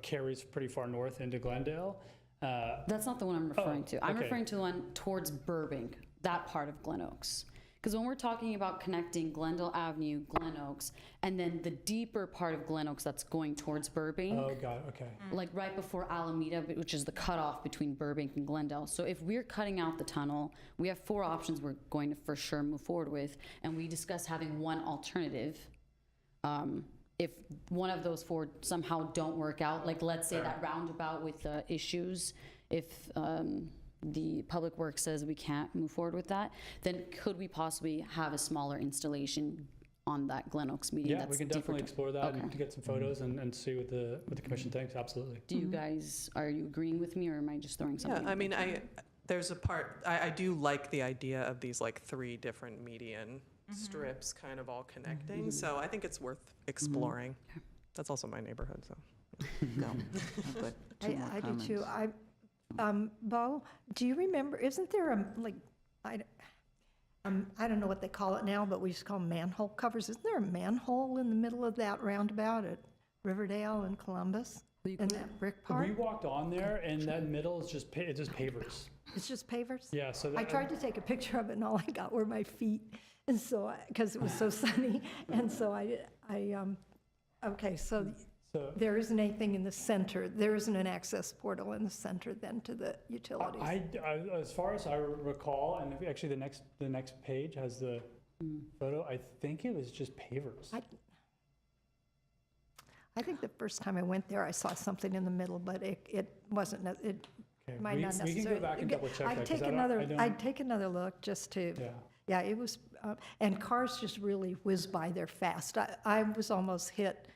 carries pretty far north into Glendale. That's not the one I'm referring to. I'm okay. referring to the one towards Burbank, that part of Glen Oaks. Because when we're talking about connecting Glendale Avenue, Glen Oaks, and then the deeper part of Glen Oaks that's going towards Burbank, Oh, God, okay. like right before Alameda, which is the cutoff between Burbank and Glendale. So if we're cutting out the tunnel, we have 4 options we're going to for sure move forward with, and we discuss having one alternative. If one of those 4 somehow don't work out, like let's say that roundabout with the issues, if the public works says we can't move forward with that, then could we possibly have a smaller installation on that Glen Oaks median? Yeah, we can definitely explore that and Okay. to get some photos and see what the commission thinks, absolutely. Do you guys, are you agreeing with me, or am I just throwing something? Yeah, I mean, there's a part, I do like the idea of these like 3 different median strips kind of all connecting. So I think it's worth exploring. That's also my neighborhood, so. Go. I've got 2 more I do too. comments. Bo, do you remember, isn't there I don't know what they call it now, but we used to call them manhole covers. Isn't there a manhole in the middle of that roundabout at Riverdale and Columbus? In that brick part? We walked on there and that middle is just, it's just pavers. It's just pavers? Yeah, so I that, tried to take a picture of it, and all I got were my feet, and so, because it was so sunny, and so okay, so so there isn't anything in the center, there isn't an access portal in the center then to the utilities? I, as far as I recall, and actually the next page has the photo, I think it was just pavers. I think the first time I went there, I saw something in the middle, but it wasn't, it Okay, might not we necessarily. can go back and double check that. I'd 'cause take I don't- another, I'd take another look just to, Yeah. yeah, it was, and cars just really whiz by there fast. I was almost hit,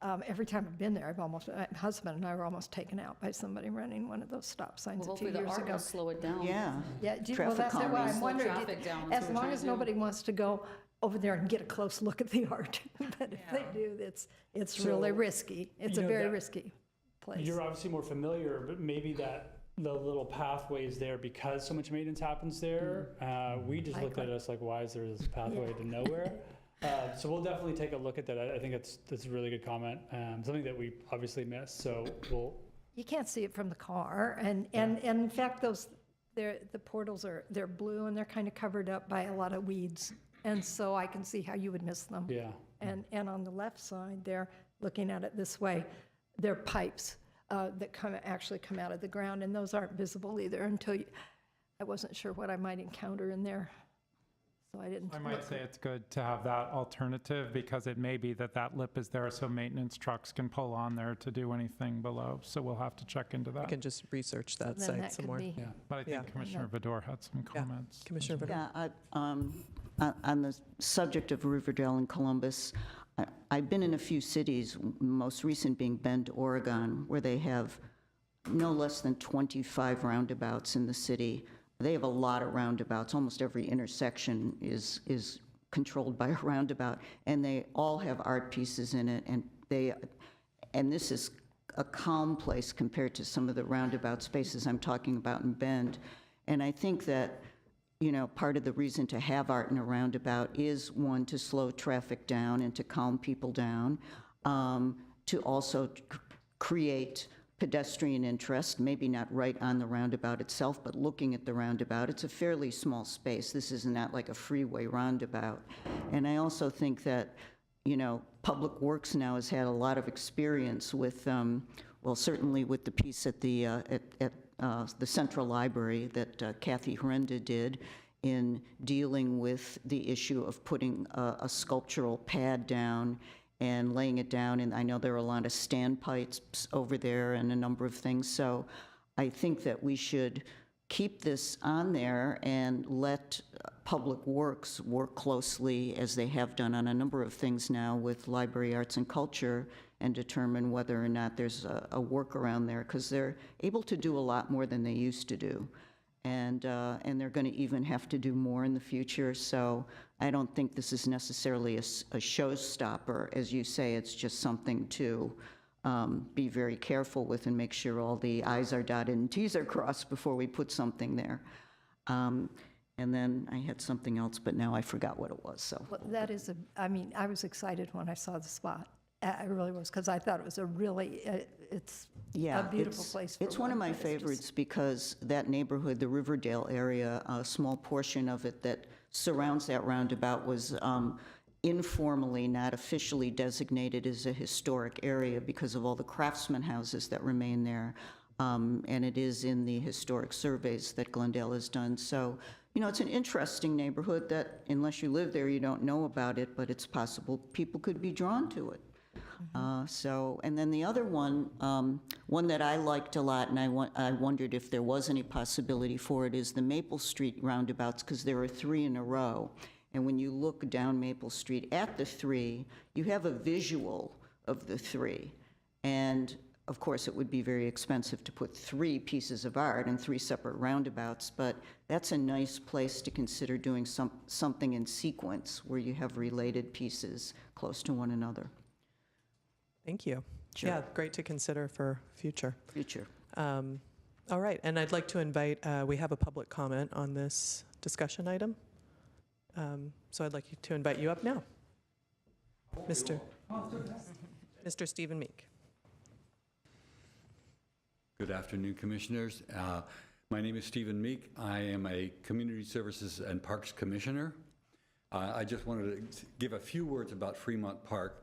every time I've been there, my husband and I were almost taken out by somebody running one of those stop signs Well, a few hopefully the years art ago. will slow it down. Yeah. Yeah, well, Traffic that's why calming. I'm Slow wondering, traffic down, that's as what we're long trying as to do. nobody wants to go over there and get a close look at the art. But if they do, it's really So, risky. It's a you know, very that- risky place. You're obviously more familiar, but maybe that the little pathways there because so much maintenance happens there. We just looked at us like, why is there this pathway to nowhere? So we'll definitely take a look at that. I think that's a really good comment. Something that we obviously missed. So we'll. You can't see it from the car, and in fact, the portals they're blue and they're kind of covered up by a lot of weeds, and so I can see how you would miss them. Yeah. And on the left side, they're looking at it this way. They're pipes that actually come out of the ground, and those aren't visible either until I wasn't sure what I might encounter in there, so I didn't. I might say it's good to have that alternative because it may be that lip is there so maintenance trucks can pull on there to do anything below. So we'll have to check into I that. can just research that Then site that some could more. be- Yeah. But I think Yeah. Commissioner Vidor had some Yeah. comments. Commissioner Vidor. Yeah, on the subject of Riverdale and Columbus, I've been in a few cities, most recent being Bend, Oregon, where they have no less than 25 roundabouts in the city. They have a lot of roundabouts. Almost every intersection is controlled by a roundabout, and they all have art pieces in it, and this is a calm place compared to some of the roundabout spaces I'm talking about in Bend. And I think that, you know, part of the reason to have art in a roundabout is, one, to slow traffic down and to calm people down, to also create pedestrian interest, maybe not right on the roundabout itself, but looking at the roundabout. It's a fairly small space. This is not like a freeway roundabout. And I also think that, you know, Public Works now has had a lot of experience with, well, certainly with the piece at the Central Library that Kathy Horrenda did in dealing with the issue of putting a sculptural pad down and laying it down. And I know there are a lot of standpipes over there and a number of things. So I think that we should keep this on there and let Public Works work closely, as they have done on a number of things now with Library Arts and Culture, and determine whether or not there's a workaround there, because they're able to do a lot more than they used to do. And they're going to even have to do more in the future. So I don't think this is necessarily a showstopper. As you say, it's just something to be very careful with and make sure all the I's are dotted and T's are crossed before we put something there. And then I had something else, but now I forgot what it was, so. Well, that is I mean, I was excited when I saw the spot. I really was, because I thought it was a really, it's Yeah, a beautiful place. It's one of my but it's just- favorites because that neighborhood, the Riverdale area, a small portion of it that surrounds that roundabout was informally, not officially designated as a historic area because of all the craftsman houses that remain there. And it is in the historic surveys that Glendale has done. So, you know, it's an interesting neighborhood that unless you live there, you don't know about it, but it's possible people could be drawn to it. And then the other one, one that I liked a lot, and I wondered if there was any possibility for it, is the Maple Street roundabouts, because there are 3 in a row. And when you look down Maple Street at the 3, you have a visual of the 3. And of course, it would be very expensive to put 3 pieces of art in 3 separate roundabouts, but that's a nice place to consider doing something in sequence where you have related pieces close to one another. Thank you. Sure. Yeah, great to consider for future. Future. All right, and I'd like to invite, we have a public comment on this discussion item. So I'd like to invite you up now. Mr. Stephen Meek. Good afternoon, Commissioners. My name is Stephen Meek. I am a Community Services and Parks Commissioner. I just wanted to give a few words about Fremont Park,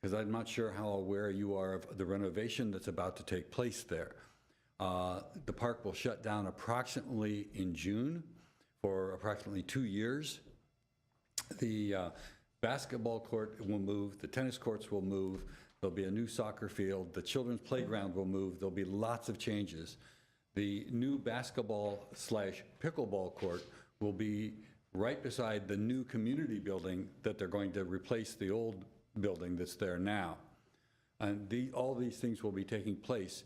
because I'm not sure how aware you are of the renovation that's about to take place there. The park will shut down approximately in June for approximately 2 years. The basketball court will move, the tennis courts will move, there'll be a new soccer field, the children's playground will move, there'll be lots of changes. The new basketball/pickleball court will be right beside the new community building that they're going to replace the old building that's there now. And all these things will be taking place.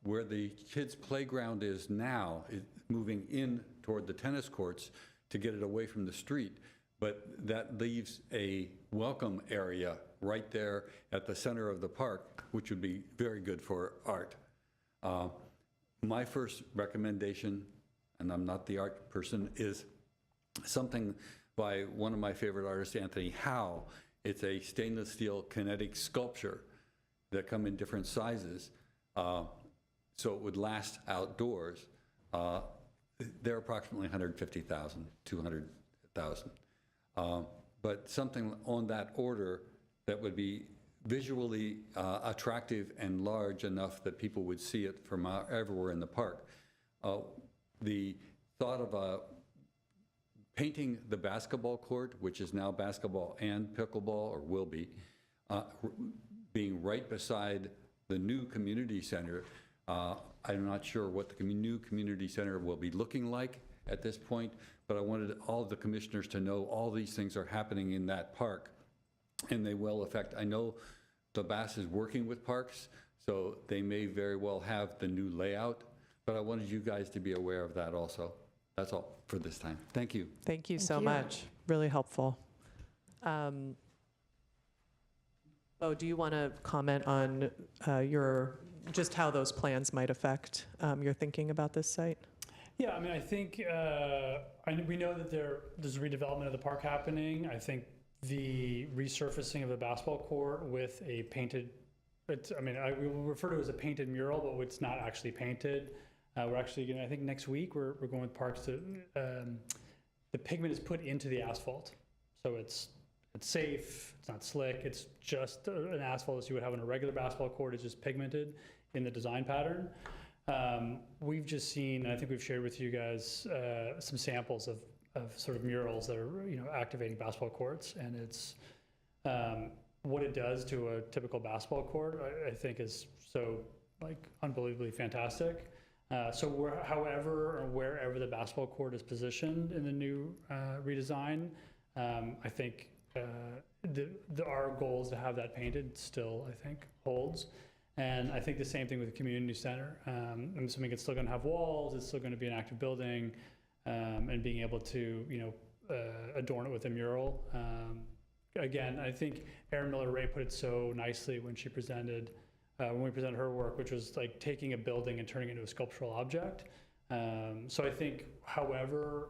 Where the kids' playground is now, moving in toward the tennis courts to get it away from the street, but that leaves a welcome area right there at the center of the park, which would be very good for art. My first recommendation, and I'm not the art person, is something by one of my favorite artists, Anthony Howe. It's a stainless steel kinetic sculpture that come in different sizes, so it would last outdoors. They're approximately 150,000, 200,000. But something on that order that would be visually attractive and large enough that people would see it from everywhere in the park. The thought of painting the basketball court, which is now basketball and pickleball, or will be, being right beside the new community center. I'm not sure what the new community center will be looking like at this point, but I wanted all of the commissioners to know all these things are happening in that park, and they will affect. I know the BAS is working with parks, so they may very well have the new layout, but I wanted you guys to be aware of that also. That's all for this time. Thank you. Thank you so you. much. Really helpful. Do you want to comment on just how those plans might affect your thinking about this site? Yeah, I mean, I think we know that there's redevelopment of the park happening. I think the resurfacing of the basketball court with a painted, we will refer to it as a painted mural, but it's not actually painted. We're actually going to, I think next week, we're going with parks to, the pigment is put into the asphalt. So it's safe, it's not slick, it's just an asphalt as you would have on a regular basketball court. It's just pigmented in the design pattern. We've just seen, I think we've shared with you guys some samples of sort of murals that are, activating basketball courts, and it's what it does to a typical basketball court, I think is so unbelievably fantastic. So wherever the basketball court is positioned in the new redesign, I think our goal is to have that painted still, I think, holds. And I think the same thing with the community center. I'm assuming it's still going to have walls, it's still going to be an active building, and being able to, adorn it with a mural. Again, I think Erin Miller-Ray put it so nicely when she presented, when we presented her work, which was like taking a building and turning it into a sculptural object. So I think however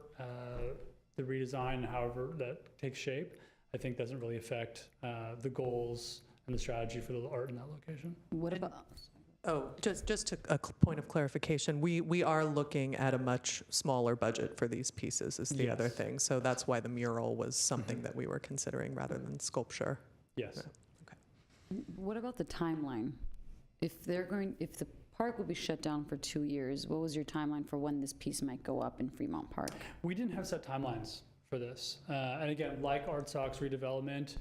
the redesign, however that takes shape, I think doesn't really affect the goals and the strategy for the art in that location. What about? Just a point of clarification. We are looking at a much smaller budget for these pieces is the other thing. So that's why the mural was something that we were considering rather than sculpture. Yes. Yeah. Okay. What about the timeline? If the park will be shut down for 2 years, what was your timeline for when this piece might go up in Fremont Park? We didn't have set timelines for this. And again, like ArtSock's redevelopment,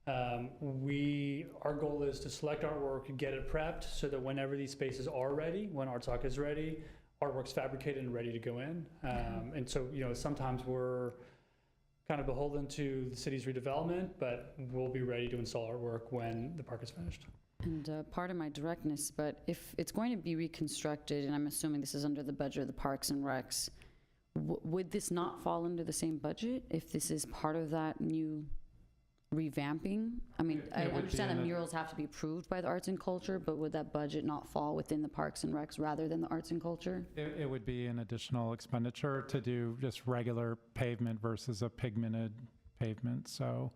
our goal is to select artwork and get it prepped so that whenever these spaces are ready, when ArtSock is ready, artwork's fabricated and ready to go in. And so, sometimes we're kind of beholden to the city's redevelopment, but we'll be ready to install artwork when the park is finished. And part of my directness, but if it's going to be reconstructed, and I'm assuming this is under the budget of the Parks and Recs, would this not fall under the same budget if this is part of that new revamping? I mean, I understand that murals have to be approved by the Arts and Culture, but would that budget not fall within the Parks and Recs rather than the Arts and Culture? It would be an additional expenditure to do just regular pavement versus a pigmented pavement. So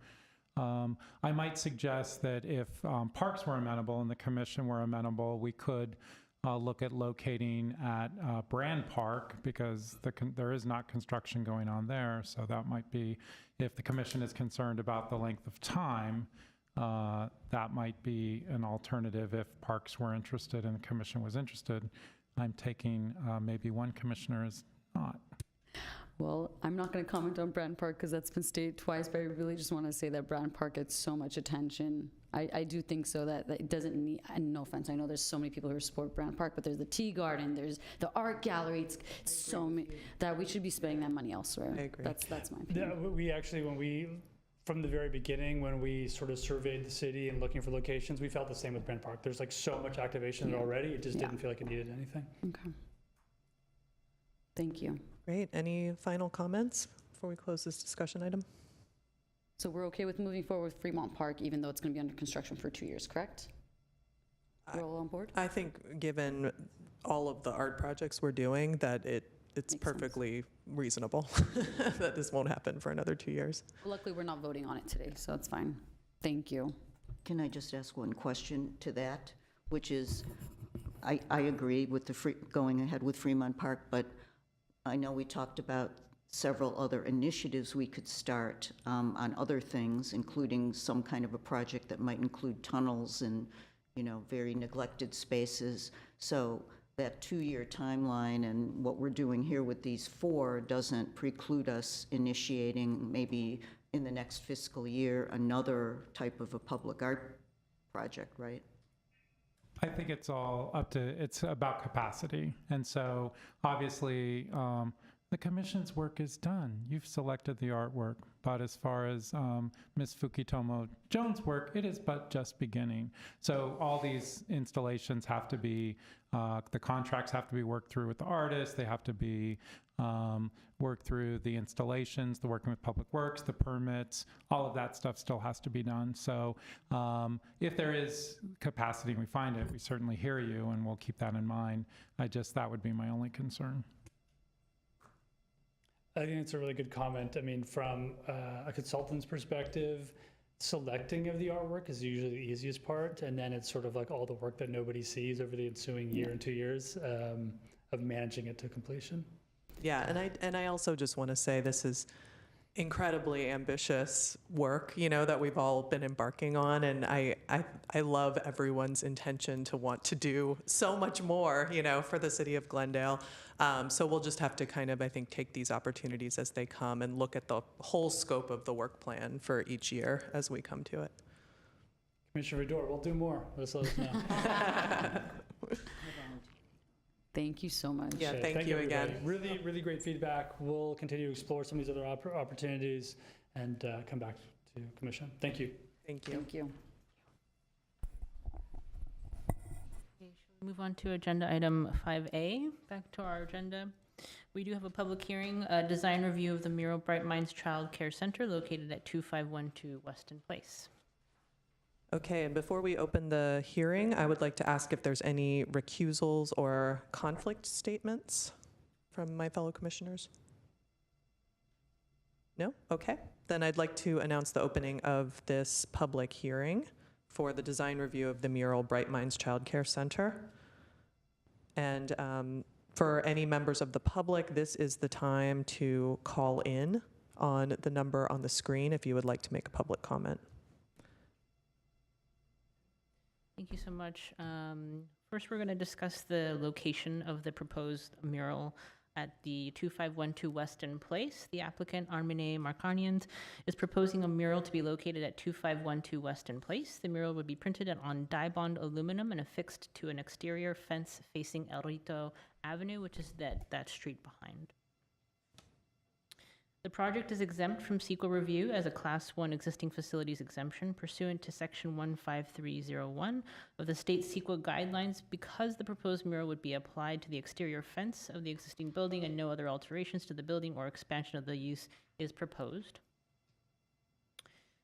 I might suggest that if parks were amenable and the commission were amenable, we could look at locating at Brand Park, because there is not construction going on there. So that might be, if the commission is concerned about the length of time, that might be an alternative if parks were interested and the commission was interested. I'm taking maybe one commissioner is not. Well, I'm not going to comment on Brand Park because that's been stated twice, but I really just want to say that Brand Park gets so much attention. I do think so that it doesn't need, and no offense, I know there's so many people who support Brand Park, but there's the Tea Garden, there's the art gallery, it's so many, that we should be spending that money elsewhere. I agree. That's my opinion. Yeah, we actually, from the very beginning, when we sort of surveyed the city and looking for locations, we felt the same with Brand Park. There's like so much activation there already, it just didn't feel like it needed anything. Okay. Thank you. Great. Any final comments before we close this discussion item? So we're okay with moving forward with Fremont Park, even though it's going to be under construction for 2 years, correct? You're all on board? I think given all of the art projects we're doing, that it's Makes sense. perfectly reasonable that this won't happen for another 2 years. Luckily, we're not voting on it today, so it's fine. Thank you. Can I just ask one question to that, which is, I agree with the going ahead with Fremont Park, but I know we talked about several other initiatives we could start on other things, including some kind of a project that might include tunnels and, very neglected spaces. So that 2-year timeline and what we're doing here with these 4 doesn't preclude us initiating maybe in the next fiscal year another type of a public art project, right? I think it's all it's about capacity. And so obviously, the commission's work is done. You've selected the artwork. But as far as Ms. Fukitomo Jones' work, it is but just beginning. So all these installations have to be, the contracts have to be worked through with the artists. They have to be worked through the installations, the working with Public Works, the permits, all of that stuff still has to be done. So if there is capacity and we find it, we certainly hear you and we'll keep that in mind. That would be my only concern. I think it's a really good comment. I mean, from a consultant's perspective, selecting of the artwork is usually the easiest part, and then it's sort of like all the work that nobody sees over the ensuing year and 2 years of managing it to completion. Yeah, and I also just want to say this is incredibly ambitious work, that we've all been embarking on, and I love everyone's intention to want to do so much more, for the city of Glendale. So we'll just have to kind of, I think, take these opportunities as they come and look at the whole scope of the work plan for each year as we come to it. Commissioner Vidor, we'll do more. Just let us know. Thank you so much. Yeah, thank you everybody. again. Really, really great feedback. We'll continue to explore some of these other opportunities and come back to commission. Thank you. Thank you. Thank you. Move on to agenda item 5A. Back to our agenda. We do have a public hearing, a design review of the mural Bright Minds Child Care Center located at 2512 Weston Place. Okay, and before we open the hearing, I would like to ask if there's any recusals or conflict statements from my fellow commissioners. No? Okay. Then I'd like to announce the opening of this public hearing for the design review of the mural Bright Minds Child Care Center. And for any members of the public, this is the time to call in on the number on the screen if you would like to make a public comment. Thank you so much. First, we're going to discuss the location of the proposed mural at the 2512 Weston Place. The applicant, Armine Markanians, is proposing a mural to be located at 2512 Weston Place. The mural would be printed on dye-bond aluminum and affixed to an exterior fence facing El Rito Avenue, which is that street behind. The project is exempt from CEQA review as a Class 1 existing facilities exemption pursuant to Section 15301 of the state CEQA guidelines because the proposed mural would be applied to the exterior fence of the existing building and no other alterations to the building or expansion of the use is proposed.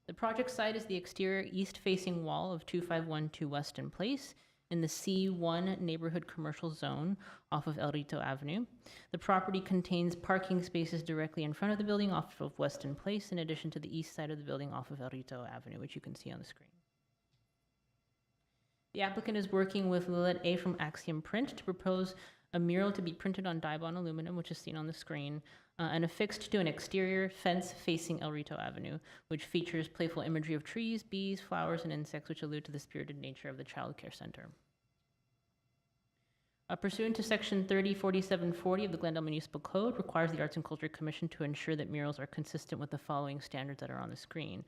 The project site is the exterior east-facing wall of 2512 Weston Place in the C1 neighborhood commercial zone off of El Rito Avenue. The property contains parking spaces directly in front of the building off of Weston Place, in addition to the east side of the building off of El Rito Avenue, which you can see on the screen. The applicant is working with Lilith A. from Axiom Print to propose a mural to be printed on dye-bond aluminum, which is seen on the screen, and affixed to an exterior fence facing El Rito Avenue, which features playful imagery of trees, bees, flowers, and insects, which allude to the spirited nature of the child care center. Pursuant to Section 304740 of the Glendale Municipal Code, requires the Arts and Culture Commission to ensure that murals are consistent with the following standards that are on the screen.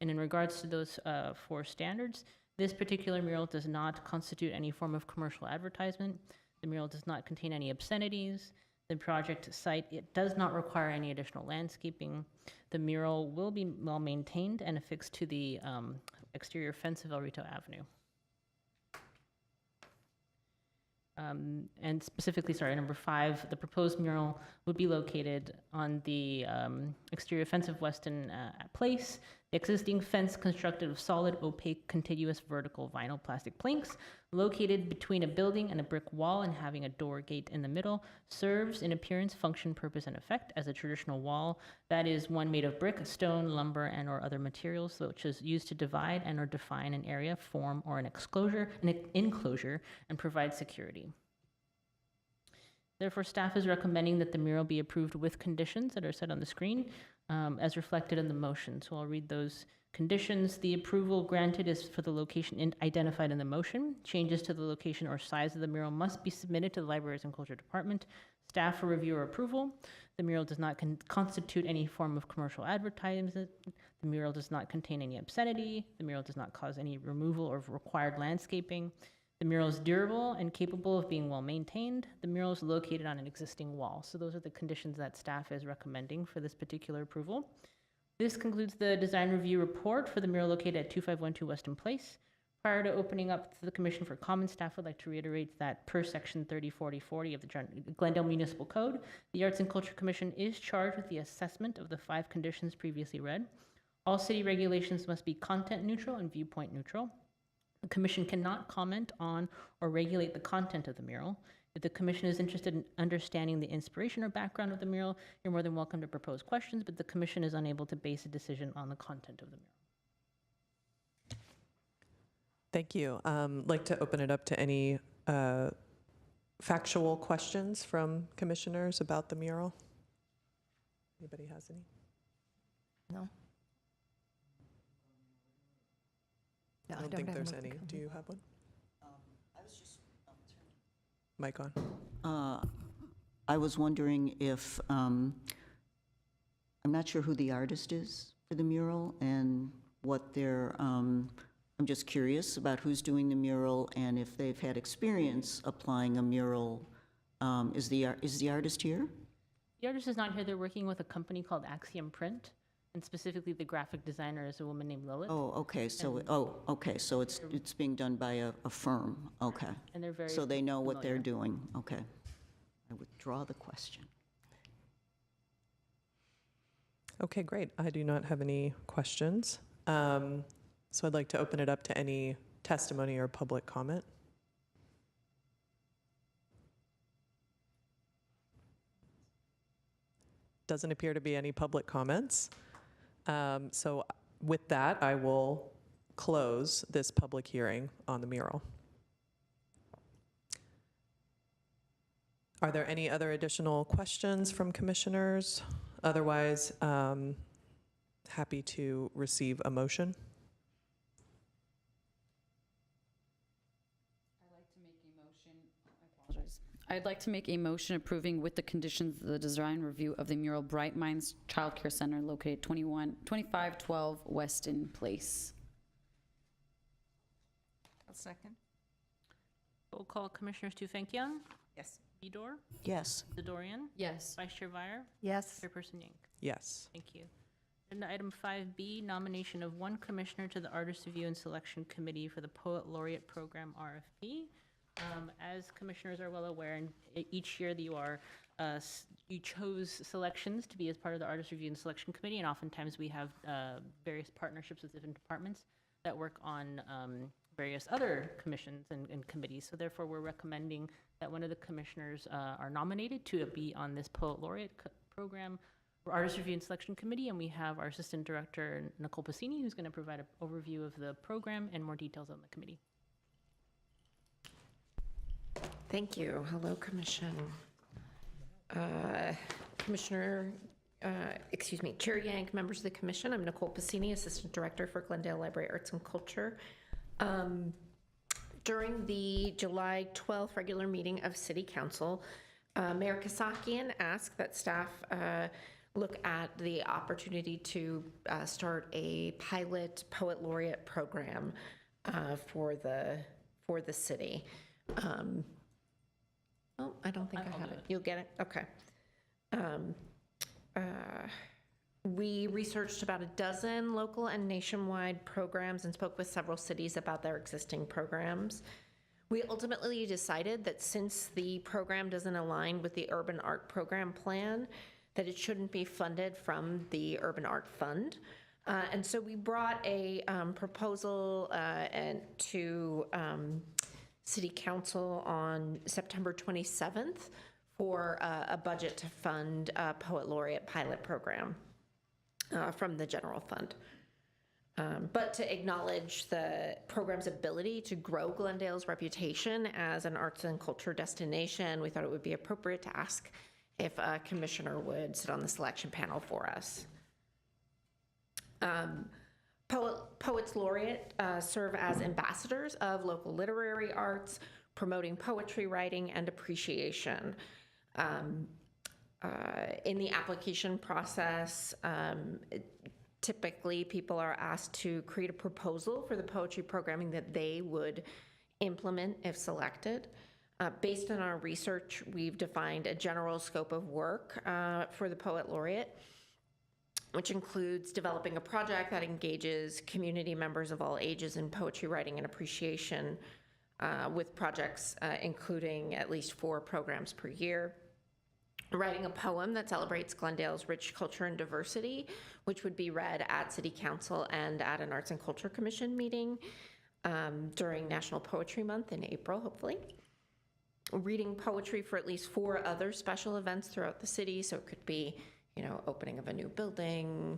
And in regards to those 4 standards, this particular mural does not constitute any form of commercial advertisement. The mural does not contain any obscenities. The project site, it does not require any additional landscaping. The mural will be well maintained and affixed to the exterior fence of El Rito Avenue. And specifically, number 5, the proposed mural would be located on the exterior fence of Weston Place. The existing fence constructed of solid, opaque, contiguous vertical vinyl plastic planks located between a building and a brick wall and having a door gate in the middle serves in appearance, function, purpose, and effect as a traditional wall. That is one made of brick, stone, lumber, and or other materials, which is used to divide and or define an area, form, or an enclosure, and provide security. Therefore, staff is recommending that the mural be approved with conditions that are set on the screen as reflected in the motion. So I'll read those conditions. The approval granted is for the location identified in the motion. Changes to the location or size of the mural must be submitted to the Libraries and Culture Department. Staff for review or approval. The mural does not constitute any form of commercial advertisement. The mural does not contain any obscenity. The mural does not cause any removal of required landscaping. The mural is durable and capable of being well maintained. The mural is located on an existing wall. So those are the conditions that staff is recommending for this particular approval. This concludes the design review report for the mural located at 2512 Weston Place. Prior to opening up to the Commission for Comment, staff would like to reiterate that per section 304040 of the Glendale Municipal Code, the Arts and Culture Commission is charged with the assessment of the 5 conditions previously read. All city regulations must be content neutral and viewpoint neutral. The Commission cannot comment on or regulate the content of the mural. If the Commission is interested in understanding the inspiration or background of the mural, you're more than welcome to propose questions, but the Commission is unable to base a decision on the content of the mural. Thank you. I'd like to open it up to any factual questions from commissioners about the mural. Anybody has any? No. No, I don't think there's any. Do you have one? Mic on. I was wondering if, I'm not sure who the artist is for the mural and what their, I'm just curious about who's doing the mural and if they've had experience applying a mural. Is the artist here? The artist is not here. They're working with a company called Axiom Print, and specifically the graphic designer is a woman named Lilith. Oh, okay, so it's being done by a firm, okay. And they're very So they know what they're familiar. doing, okay. I withdraw the question. Okay, great. I do not have any questions. So I'd like to open it up to any testimony or public comment. Doesn't appear to be any public comments. So with that, I will close this public hearing on the mural. Are there any other additional questions from commissioners? Otherwise, happy to receive a motion. I'd like to make a motion approving with the conditions the design review of the mural Bright Minds Child Care Center located 2512 Weston Place. I'll second. Roll call, Commissioners Tufenkian, Yes. Vidor, Yes. Zadorian, Yes. Vice Chair Vire, Yes. Chairperson Yink. Yes. Thank you. Agenda item 5B, nomination of one commissioner to the Artist Review and Selection Committee for the Poet Laureate Program RFP. As commissioners are well aware, and each year that you chose selections to be as part of the Artist Review and Selection Committee, and oftentimes we have various partnerships with different departments that work on various other commissions and committees. So therefore, we're recommending that one of the commissioners are nominated to be on this Poet Laureate program for Artist Review and Selection Committee, and we have our Assistant Director, Nicole Passini, who's going to provide an overview of the program and more details on the committee. Thank you. Hello, Commission. Chair Yank, members of the Commission. I'm Nicole Passini, Assistant Director for Glendale Library Arts and Culture. During the July 12th regular meeting of City Council, Mayor Kasakian asked that staff look at the opportunity to start a pilot Poet Laureate program for the city. Oh, I don't think I have it. You'll get it? Okay. We researched about a dozen local and nationwide programs and spoke with several cities about their existing programs. We ultimately decided that since the program doesn't align with the Urban Art Program plan, that it shouldn't be funded from the Urban Art Fund. And so we brought a proposal to City Council on September 27th for a budget to fund a Poet Laureate pilot program from the general fund. But to acknowledge the program's ability to grow Glendale's reputation as an arts and culture destination, we thought it would be appropriate to ask if a commissioner would sit on the selection panel for us. Poets Laureate serve as ambassadors of local literary arts, promoting poetry writing and appreciation. In the application process, typically people are asked to create a proposal for the poetry programming that they would implement if selected. Based on our research, we've defined a general scope of work for the Poet Laureate, which includes developing a project that engages community members of all ages in poetry writing and appreciation, with projects including at least 4 programs per year. Writing a poem that celebrates Glendale's rich culture and diversity, which would be read at City Council and at an Arts and Culture Commission meeting during National Poetry Month in April, hopefully. Reading poetry for at least 4 other special events throughout the city, so it could be, opening of a new building,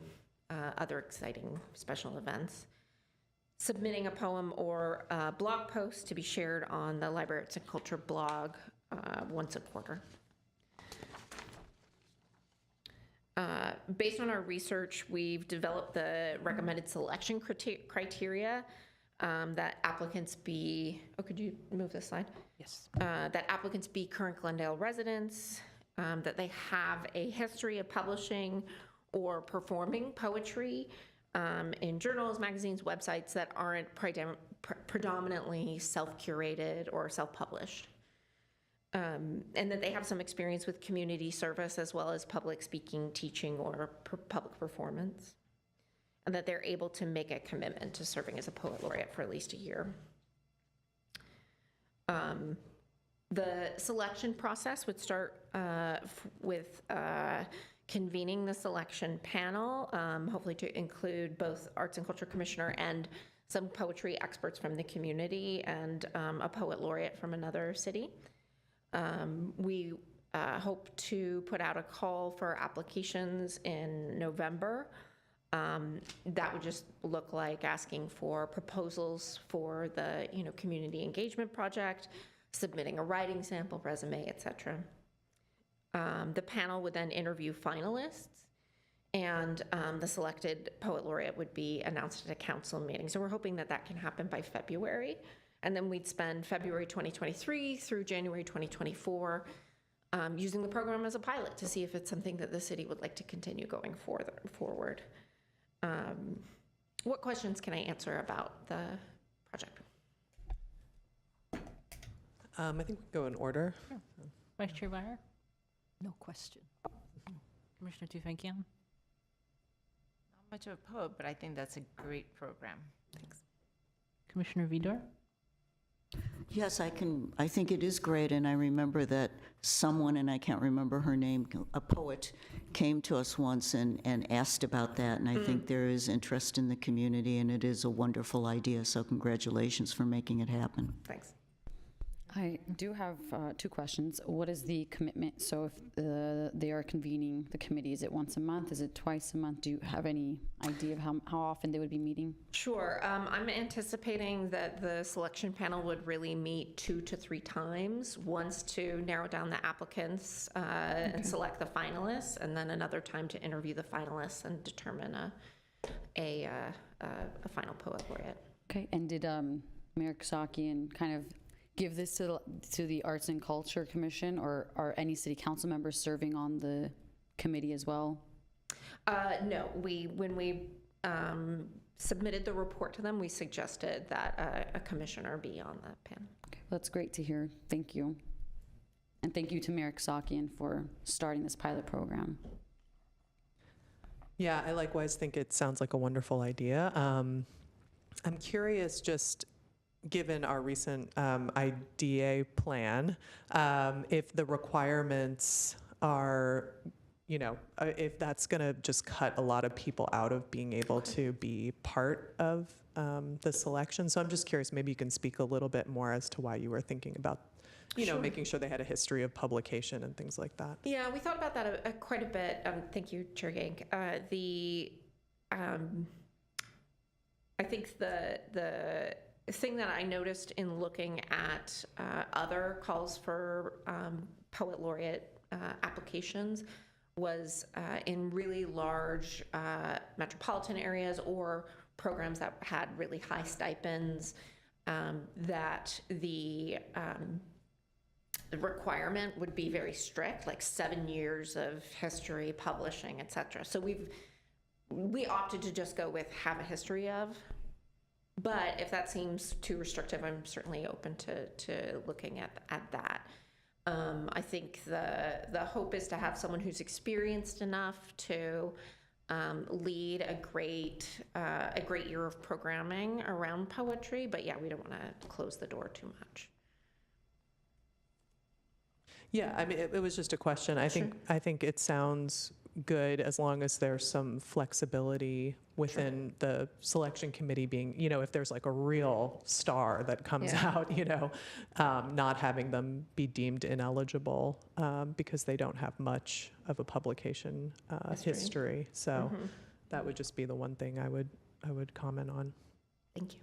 other exciting special events. Submitting a poem or a blog post to be shared on the Library Arts and Culture blog once a quarter. Based on our research, we've developed the recommended selection criteria that applicants be, could you move this slide? Yes. That applicants be current Glendale residents, that they have a history of publishing or performing poetry in journals, magazines, websites that aren't predominantly self-curated or self-published. And that they have some experience with community service as well as public speaking, teaching, or public performance. And that they're able to make a commitment to serving as a Poet Laureate for at least a year. The selection process would start with convening the selection panel, hopefully to include both Arts and Culture Commissioner and some poetry experts from the community and a Poet Laureate from another city. We hope to put out a call for applications in November. That would just look like asking for proposals for the community engagement project, submitting a writing sample, resume, etc. The panel would then interview finalists, and the selected Poet Laureate would be announced at a council meeting. So we're hoping that that can happen by February. And then we'd spend February 2023 through January 2024 using the program as a pilot to see if it's something that the city would like to continue going forward. What questions can I answer about the project? I think we can go in order. Sure. Vice Chair Byer? No question. Commissioner Tufenkian? Not much of a poet, but I think that's a great program. Thanks. Commissioner Vidor? Yes, I think it is great, and I remember that someone, and I can't remember her name, a poet, came to us once and asked about that, and I think there is interest in the community, and it is a wonderful idea, so congratulations for making it happen. Thanks. I do have 2 questions. What is the commitment? So if they are convening the committee, is it once a month? Is it twice a month? Do you have any idea of how often they would be meeting? Sure. I'm anticipating that the selection panel would really meet 2 to 3 times, once to narrow down the applicants and select the finalists, and then another time to interview the finalists and determine a final Poet Laureate. Okay, and did Mayor Kasakian kind of give this to the Arts and Culture Commission, or are any city council members serving on the committee as well? No, when we submitted the report to them, we suggested that a commissioner be on the panel. Okay, that's great to hear. Thank you. And thank you to Mayor Kasakian for starting this pilot program. Yeah, I likewise think it sounds like a wonderful idea. I'm curious, just given our recent IDA plan, if the requirements are if that's going to just cut a lot of people out of being able to be part of the selection. So I'm just curious, maybe you can speak a little bit more as to why you were thinking about, making sure they had a history of publication and things like that. Yeah, we thought about that quite a bit. Thank you, Chair Yank. I think the thing that I noticed in looking at other calls for poet laureate applications was in really large metropolitan areas or programs that had really high stipends, that the requirement would be very strict, like 7 years of history, publishing, et cetera. So we opted to just go with have a history of. But if that seems too restrictive, I'm certainly open to looking at that. I think the hope is to have someone who's experienced enough to lead a great year of programming around poetry. But yeah, we don't want to close the door too much. Yeah, I mean, it was just a question. I think it sounds good as long as there's some flexibility within the selection committee being, if there's like a real star that comes out, not having them be deemed ineligible because they don't have much of a publication history. So that would just be the one thing I would comment on. Thank you.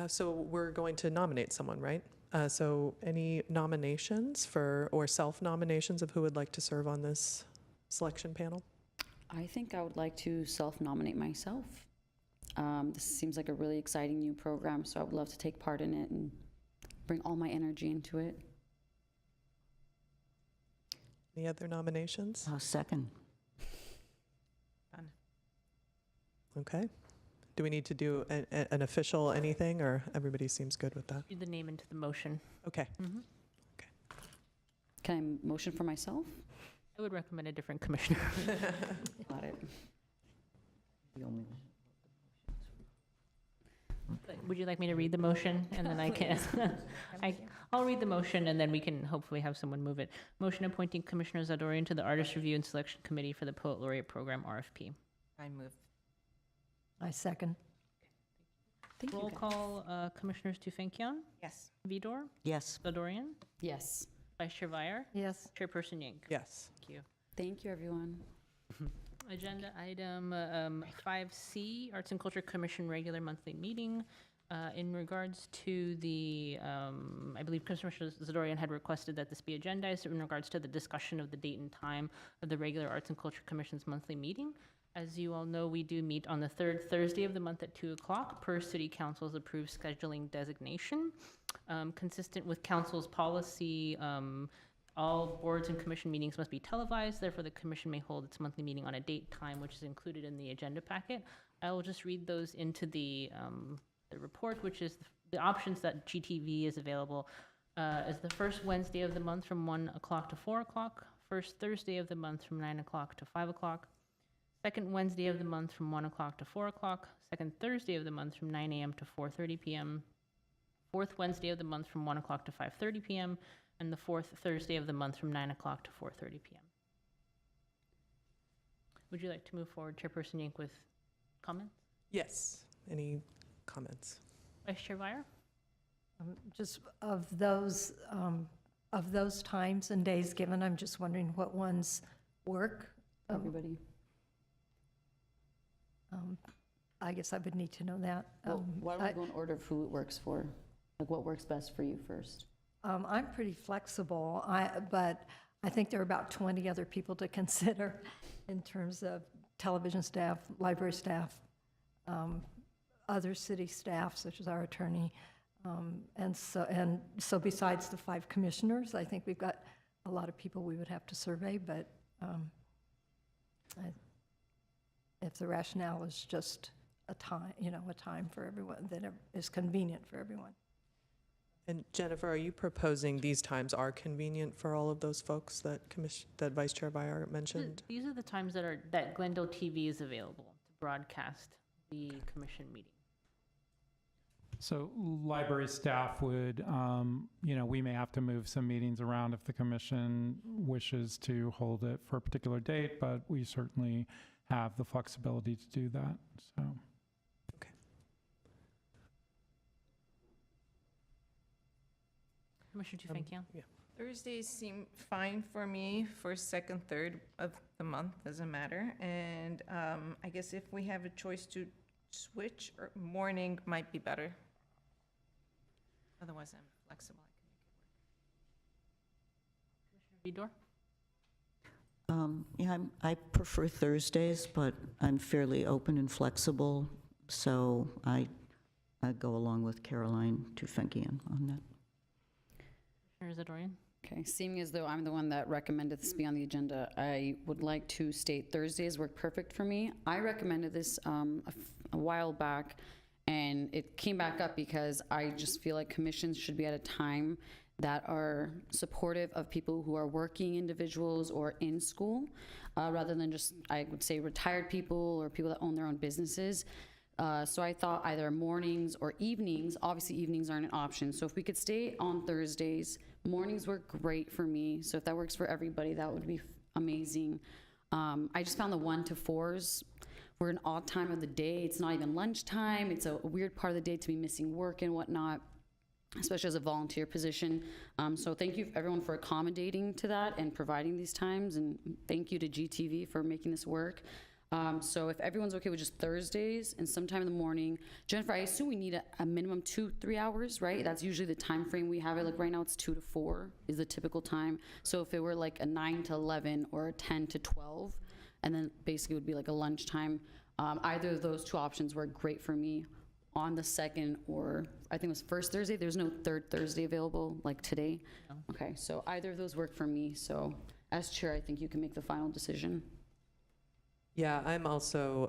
So we're going to nominate someone, right? So any nominations or self-nominations of who would like to serve on this selection panel? I think I would like to self-nominate myself. This seems like a really exciting new program, so I would love to take part in it and bring all my energy into it. Any other nominations? Second. Okay. Do we need to do an official anything, or everybody seems good with that? Do the name into the motion. Okay. Can I motion for myself? I would recommend a different commissioner. Got it. Would you like me to read the motion and then I can? I'll read the motion and then we can hopefully have someone move it. Motion appointing Commissioner Zadorian to the Artist Review and Selection Committee for the Poet Laureate Program RFP. I move. I second. Thank you, Roll guys. call, Commissioners Tufenkian, Yes. Vidor, Yes. Zadorian, Yes. Vice Chair Vier, Yes. Chairperson Yank. Yes. Thank you. Thank you, everyone. Agenda item 5C, Arts and Culture Commission regular monthly meeting. In regards to the, I believe Commissioner Zadorian had requested that this be agendized in regards to the discussion of the date and time of the regular Arts and Culture Commission's monthly meeting. As you all know, we do meet on the third Thursday of the month at 2 o'clock per City Council's approved scheduling designation. Consistent with Council's policy, all boards and commission meetings must be televised. Therefore, the commission may hold its monthly meeting on a date time, which is included in the agenda packet. I will just read those into the report, which is the options that GTV is available. Is the first Wednesday of the month from 1 o'clock to 4 o'clock, first Thursday of the month from 9 o'clock to 5 o'clock, second Wednesday of the month from 1 o'clock to 4 o'clock, second Thursday of the month from 9 a.m. to 4:30 p.m., fourth Wednesday of the month from 1 o'clock to 5:30 p.m., and the fourth Thursday of the month from 9 o'clock to 4:30 p.m. Would you like to move forward, Chairperson Yank, with comments? Yes. Any comments? Vice Chair Vier? Just of those times and days given, I'm just wondering what ones work. Everybody. I guess I would need to know that. Why don't we go in order of who it works for? Like what works best for you first? I'm pretty flexible, but I think there are about 20 other people to consider in terms of television staff, library staff, other city staff, such as our attorney. And so besides the 5 commissioners, I think we've got a lot of people we would have to survey, but if the rationale is just a time for everyone that is convenient for everyone. And Jennifer, are you proposing these times are convenient for all of those folks that Vice Chair Vier mentioned? These are the times that Glendale TV is available to broadcast the commission meeting. So library staff would, we may have to move some meetings around if the commission wishes to hold it for a particular date, but we certainly have the flexibility to do that, so. Commissioner Tufenkian? Yeah. Thursdays seem fine for me, first, second, third of the month, doesn't matter. And I guess if we have a choice to switch, or morning might be better. Otherwise, I'm flexible. Vidor? Yeah, I prefer Thursdays, but I'm fairly open and flexible, so I go along with Caroline Tufenkian on that. Commissioner Zadorian? Okay, seeming as though I'm the one that recommended this be on the agenda, I would like to state Thursdays work perfect for me. I recommended this a while back, and it came back up because I just feel like commissions should be at a time that are supportive of people who are working individuals or in school, rather than just, I would say, retired people or people that own their own businesses. So I thought either mornings or evenings. Obviously, evenings aren't an option. So if we could stay on Thursdays, mornings work great for me. So if that works for everybody, that would be amazing. I just found the 1 to 4s were an odd time of the day. It's not even lunchtime. It's a weird part of the day to be missing work and whatnot, especially as a volunteer position. So thank you everyone for accommodating to that and providing these times, and thank you to GTV for making this work. So if everyone's okay with just Thursdays and sometime in the morning, Jennifer, I assume we need a minimum 2-3 hours, right? That's usually the time frame we have it. Like right now it's 2 to 4 is the typical time. So if it were like a 9 to 11 or a 10 to 12, and then basically it would be like a lunchtime, either of those two options work great for me on the second, or I think it was first Thursday. There's no third Thursday available like today. No. Okay, so either of those work for me. So as chair, I think you can make the final decision. Yeah, I'm also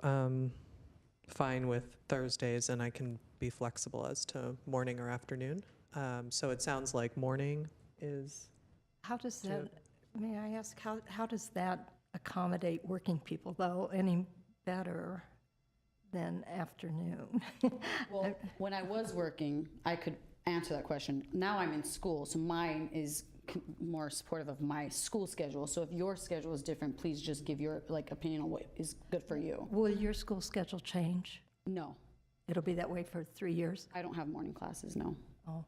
fine with Thursdays, and I can be flexible as to morning or afternoon. So it sounds like morning is, How does that, may I ask, how does that accommodate working people, though, any better than afternoon? Well, when I was working, I could answer that question. Now I'm in school, so mine is more supportive of my school schedule. So if your schedule is different, please just give your opinion on what is good for you. Will your school schedule change? No, It'll be that way for 3 years? I don't have morning classes, no. Oh.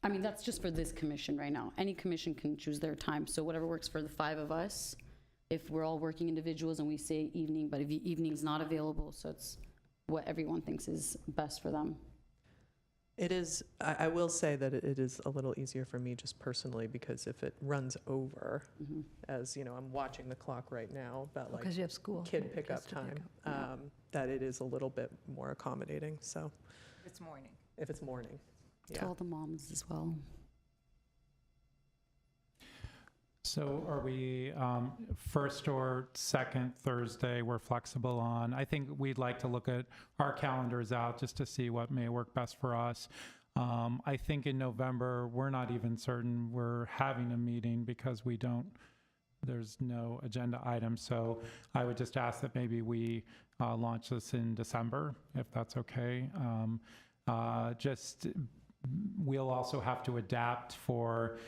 I mean, that's just for this commission right now. Any commission can choose their time. So whatever works for the 5 of us, if we're all working individuals and we say evening, but if evening's not available, so it's what everyone thinks is best for them. it is, I will say that it is a little easier for me just personally, because if it runs over, Mhm. as you know, I'm watching the clock right now, that like Because you have school. kid pickup Kids to time, pick up. that it is a little bit more accommodating, so It's morning. if it's morning, yeah. Tell the moms as well. So are we first or second Thursday we're flexible on? I think we'd like to look at our calendars out just to see what may work best for us. I think in November, we're not even certain we're having a meeting because there's no agenda item. So I would just ask that maybe we launch this in December, if that's okay. We'll also have to adapt for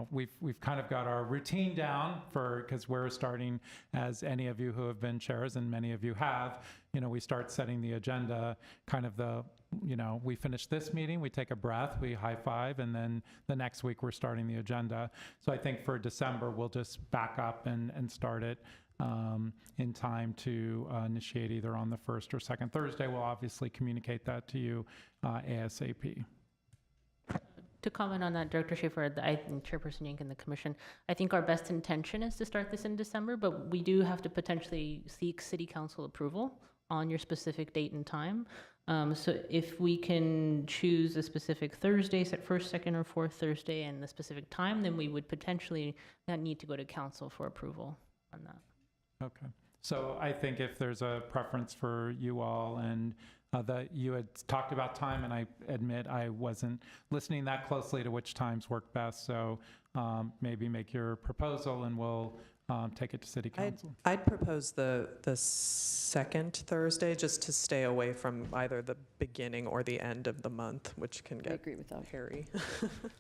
we've kind of got our routine down because we're starting, as any of you who have been chairs, and many of you have, we start setting the agenda, kind of we finish this meeting, we take a breath, we high five, and then the next week we're starting the agenda. So I think for December, we'll just back up and start it in time to initiate either on the first or second Thursday. We'll obviously communicate that to you ASAP. To comment on that, Director Schaefer, and Chairperson Yank and the Commission, I think our best intention is to start this in December, but we do have to potentially seek City Council approval on your specific date and time. So if we can choose a specific Thursday, set first, second, or fourth Thursday, and the specific time, then we would potentially not need to go to Council for approval on that. Okay. So I think if there's a preference for you all, and that you had talked about time, and I admit I wasn't listening that closely to which times work best. So maybe make your proposal, and we'll take it to city council. I'd propose the second Thursday, just to stay away from either the beginning or the end of the month, which can I get agree with that. hairy.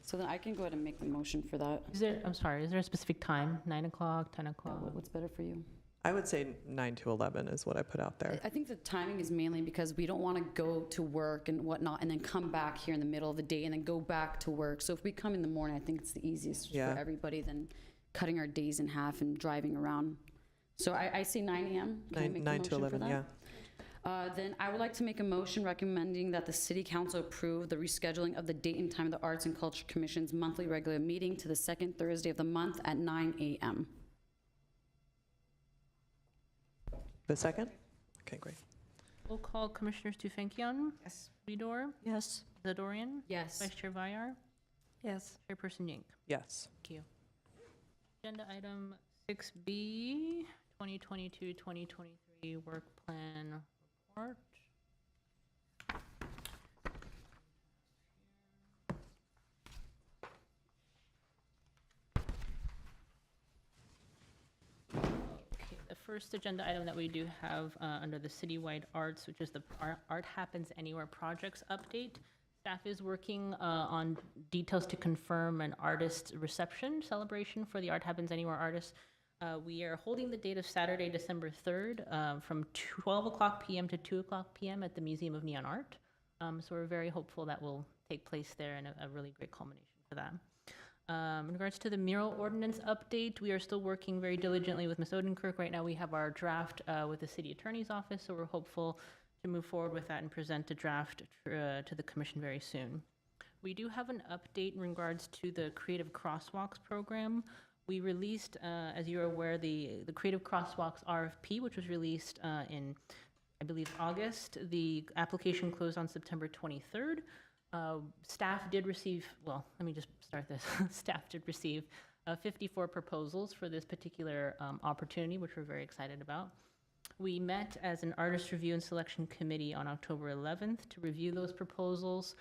So then I can go ahead and make the motion for that. I'm sorry, is there a specific time? 9 o'clock, 10 o'clock? What's better for you? I would say 9 to 11 is what I put out there. I think the timing is mainly because we don't want to go to work and whatnot and then come back here in the middle of the day and then go back to work. So if we come in the morning, I think it's the easiest Yeah. for everybody than cutting our days in half and driving around. So I say 9 a.m. Can I make the 9 to motion for 11, that? yeah. Then I would like to make a motion recommending that the City Council approve the rescheduling of the date and time of the Arts and Culture Commission's monthly regular meeting to the second Thursday of the month at 9 a.m. The second? Okay, great. We'll call Commissioners Tufenkian. Yes. Vidor. Yes. Zadorian. Yes. Vice Chair Vyar. Yes. Chairperson Yink. Yes. Thank you. Agenda item 6B, 2022-2023 Work Plan Report. Okay, the first agenda item that we do have under the citywide arts, which is the Art Happens Anywhere projects update. Staff is working on details to confirm an artist reception celebration for the Art Happens Anywhere artists. We are holding the date of Saturday, December 3rd, from 12 o'clock p.m. to 2 o'clock p.m. at the Museum of Neon Art. So we're very hopeful that will take place there, and a really great culmination for that. In regards to the mural ordinance update, we are still working very diligently with Ms. Odenkirk. Right now we have our draft with the city attorney's office, so we're hopeful to move forward with that and present a draft to the commission very soon. We do have an update in regards to the Creative Crosswalks program. We released, as you're aware, the Creative Crosswalks RFP, which was released in, I believe, August. The application closed on September 23rd. Staff did receive, well, let me just start this. Staff did receive 54 proposals for this particular opportunity, which we're very excited about. We met as an artist review and selection committee on October 11th to review those proposals.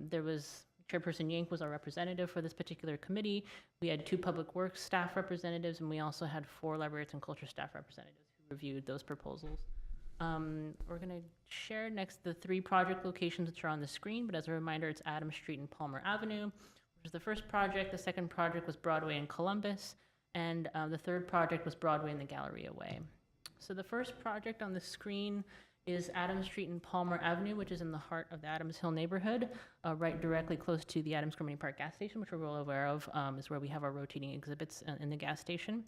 There was, Chairperson Yank was our representative for this particular committee. We had 2 public works staff representatives, and we also had 4 library arts and culture staff representatives who reviewed those proposals. We're going to share next the 3 project locations which are on the screen, but as a reminder, it's Adams Street and Palmer Avenue, which is the first project. The second project was Broadway in Columbus, and the third project was Broadway in the Galleria Way. So the first project on the screen is Adams Street and Palmer Avenue, which is in the heart of the Adams Hill neighborhood, right directly close to the Adams Germany Park gas station, which we're well aware of, is where we have our rotating exhibits in the gas station.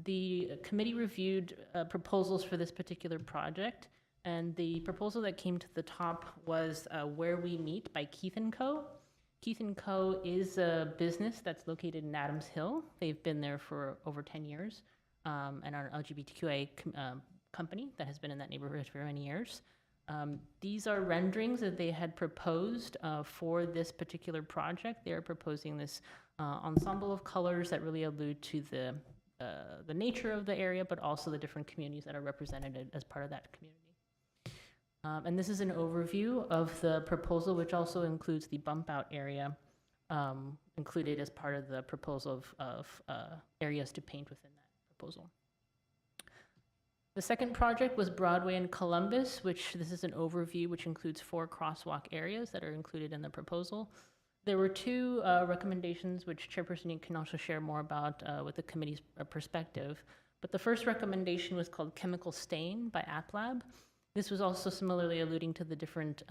The committee reviewed proposals for this particular project, and the proposal that came to the top was Where We Meet by Keith & Co. Keith & Co. is a business that's located in Adams Hill. They've been there for over 10 years. And our LGBTQA company that has been in that neighborhood for many years. These are renderings that they had proposed for this particular project. They are proposing this ensemble of colors that really allude to the nature of the area, but also the different communities that are represented as part of that community. And this is an overview of the proposal, which also includes the bump out area included as part of the proposal of areas to paint within that proposal. The second project was Broadway in Columbus, which this is an overview which includes 4 crosswalk areas that are included in the proposal. There were 2 recommendations which Chairperson can also share more about with the committee's perspective. But the first recommendation was called Chemical Stain by AppLab. This was also similarly alluding to the different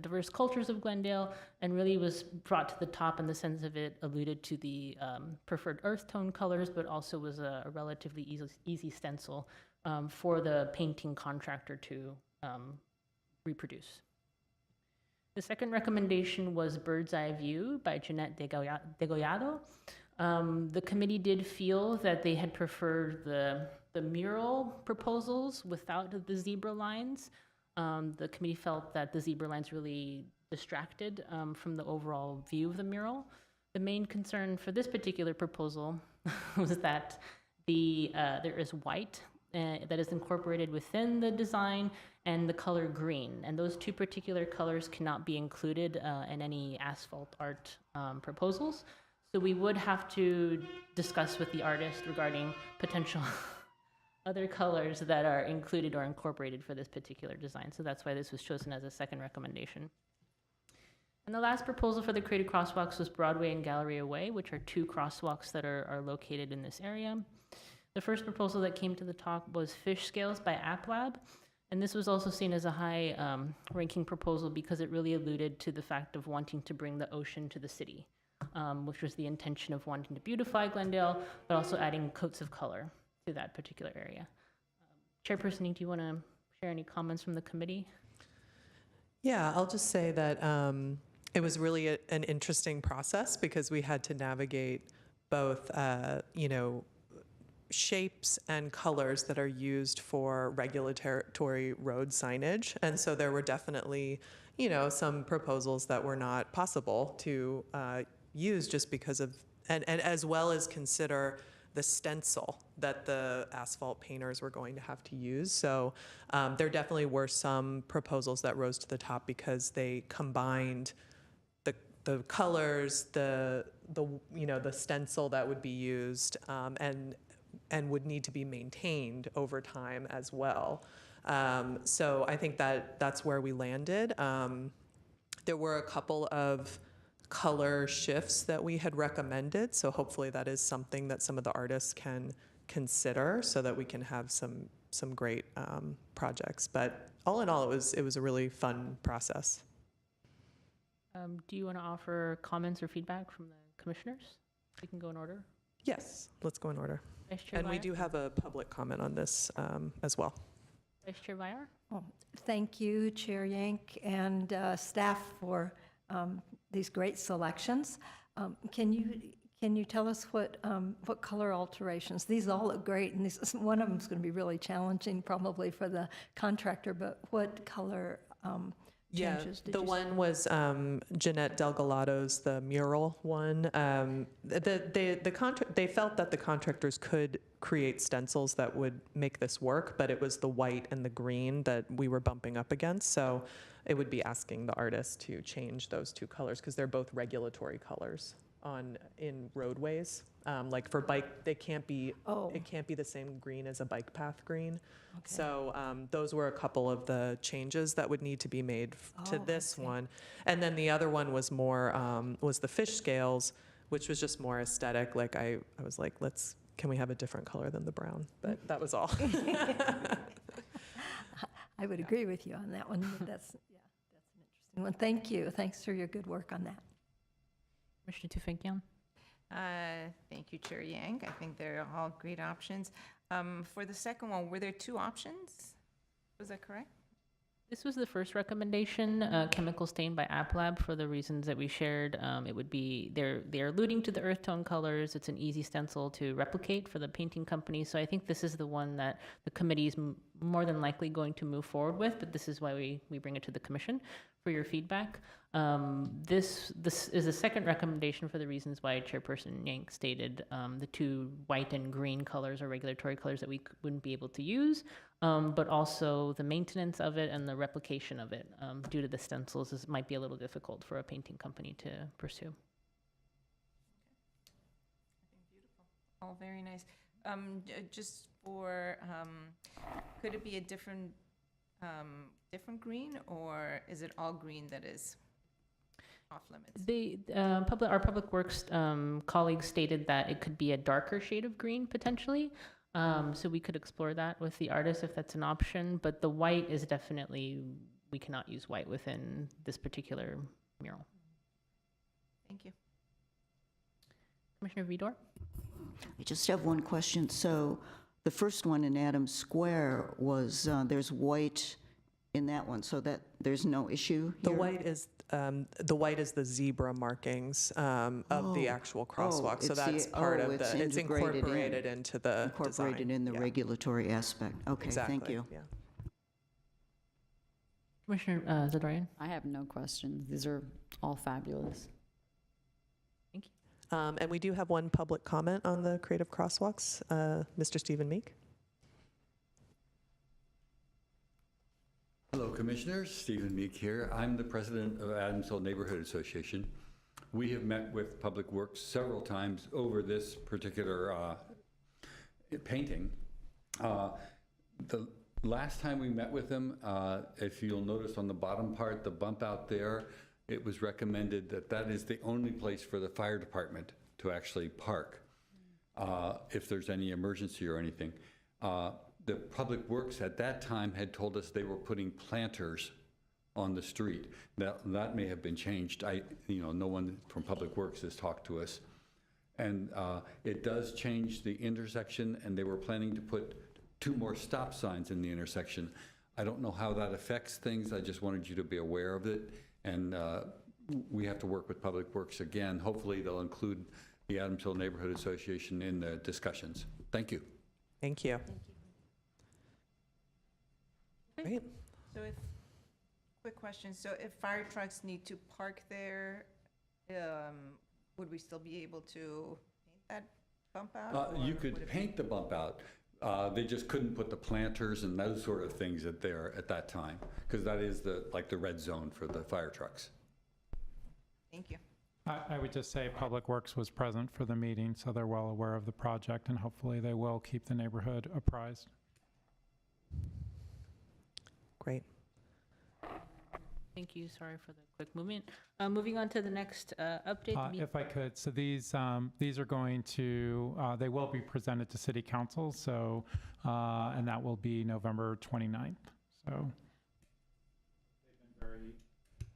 diverse cultures of Glendale, and really was brought to the top in the sense of it alluded to the preferred earth tone colors, but also was a relatively easy stencil for the painting contractor to reproduce. The second recommendation was Bird's Eye View by Jeanette Degollado. The committee did feel that they had preferred the mural proposals without the zebra lines. The committee felt that the zebra lines really distracted from the overall view of the mural. The main concern for this particular proposal was that there is white that is incorporated within the design and the color green. And those 2 particular colors cannot be included in any asphalt art proposals. So we would have to discuss with the artist regarding potential other colors that are included or incorporated for this particular design. So that's why this was chosen as a second recommendation. And the last proposal for the creative crosswalks was Broadway and Galleria Way, which are 2 crosswalks that are located in this area. The first proposal that came to the top was Fish Scales by AppLab. And this was also seen as a high ranking proposal because it really alluded to the fact of wanting to bring the ocean to the city, which was the intention of wanting to beautify Glendale, but also adding coats of color to that particular area. Chairperson, do you want to share any comments from the committee? Yeah, I'll just say that it was really an interesting process because we had to navigate both, shapes and colors that are used for regulatory road signage. And so there were definitely, some proposals that were not possible to use just because of, and as well as consider the stencil that the asphalt painters were going to have to use. So there definitely were some proposals that rose to the top because they combined the colors, the stencil that would be used, and would need to be maintained over time as well. So I think that's where we landed. There were a couple of color shifts that we had recommended, so hopefully that is something that some of the artists can consider so that we can have some great projects. But all in all, it was a really fun process. Do you want to offer comments or feedback from the commissioners? We can go in order. Yes, let's go in order. Vice Chair And we Byer? do have a public comment on this as well. Vice Chair Byer? Well, thank you, Chair Yank and staff for these great selections. Can you tell us what color alterations? These all look great, and one of them is going to be really challenging probably for the contractor, but what color changes did the you one was Jeanette Delgalado's, the mural one. They felt that the contractors could create stencils that would make this work, but it was the white and the green that we were bumping up against. So it would be asking the artist to change those 2 colors because they're both regulatory colors in roadways. Like for bike, it can't be the same green as a bike path green. Okay. So those were a couple of the changes that would need to be made to this one. And then the other one was more, was the fish scales, which was just more aesthetic. Like I was like, can we have a different color than the brown? But that was all. I would agree with you on that one. That's an interesting one. Thank you. Thanks for your good work on that. Commissioner Tufekcion? Thank you, Chair Yang. I think they're all great options. For the second one, were there 2 options? Was that correct? This was the first recommendation, chemical stain by AppLab, for the reasons that we shared. It would be, they're alluding to the earth tone colors. It's an easy stencil to replicate for the painting company. So I think this is the one that the committee is more than likely going to move forward with, but this is why we bring it to the commission for your feedback. This is a second recommendation for the reasons why Chairperson Yank stated the 2 white and green colors are regulatory colors that we wouldn't be able to use, but also the maintenance of it and the replication of it due to the stencils might be a little difficult for a painting company to pursue. All very nice. Just for, could it be a different green, or is it all green that is off limits? Our public works colleagues stated that it could be a darker shade of green potentially. So we could explore that with the artist if that's an option. But the white is definitely, we cannot use white within this particular mural. Thank you. Commissioner Vidor? I just have one question. So the first one in Adams Square was, there's white in that one, so that there's no issue The here? white is the zebra markings of the actual crosswalk. So it's that's part of it's the, it's integrated incorporated into the Incorporated design. in the Yeah, regulatory aspect. Okay, thank exactly, you. yeah. Commissioner Zadorian? I have no questions. These are all fabulous. Thank you. And we do have one public comment on the creative crosswalks. Mr. Stephen Meek. Hello, Commissioners. Stephen Meek here. I'm the president of Adamsville Neighborhood Association. We have met with Public Works several times over this particular painting. The last time we met with them, if you'll notice on the bottom part, the bump out there, it was recommended that that is the only place for the fire department to actually park if there's any emergency or anything. The Public Works at that time had told us they were putting planters on the street. That may have been changed. No one from Public Works has talked to us. And it does change the intersection, and they were planning to put 2 more stop signs in the intersection. I don't know how that affects things. I just wanted you to be aware of it. And we have to work with Public Works again. Hopefully they'll include the Adamsville Neighborhood Association in the discussions. Thank you. Thank you. Great. So quick question, so if fire trucks need to park there, would we still be able to paint that bump out? You or would could it be- paint the bump out. They just couldn't put the planters and those sort of things there at that time, because that is like the red zone for the fire trucks. Thank you. I would just say Public Works was present for the meeting, so they're well aware of the project, and hopefully they will keep the neighborhood apprised. Great. Thank you. Sorry for the quick movement. Moving on to the next update. If I could, so these are going to, they will be presented to City Council, so, and that will be November 29th. So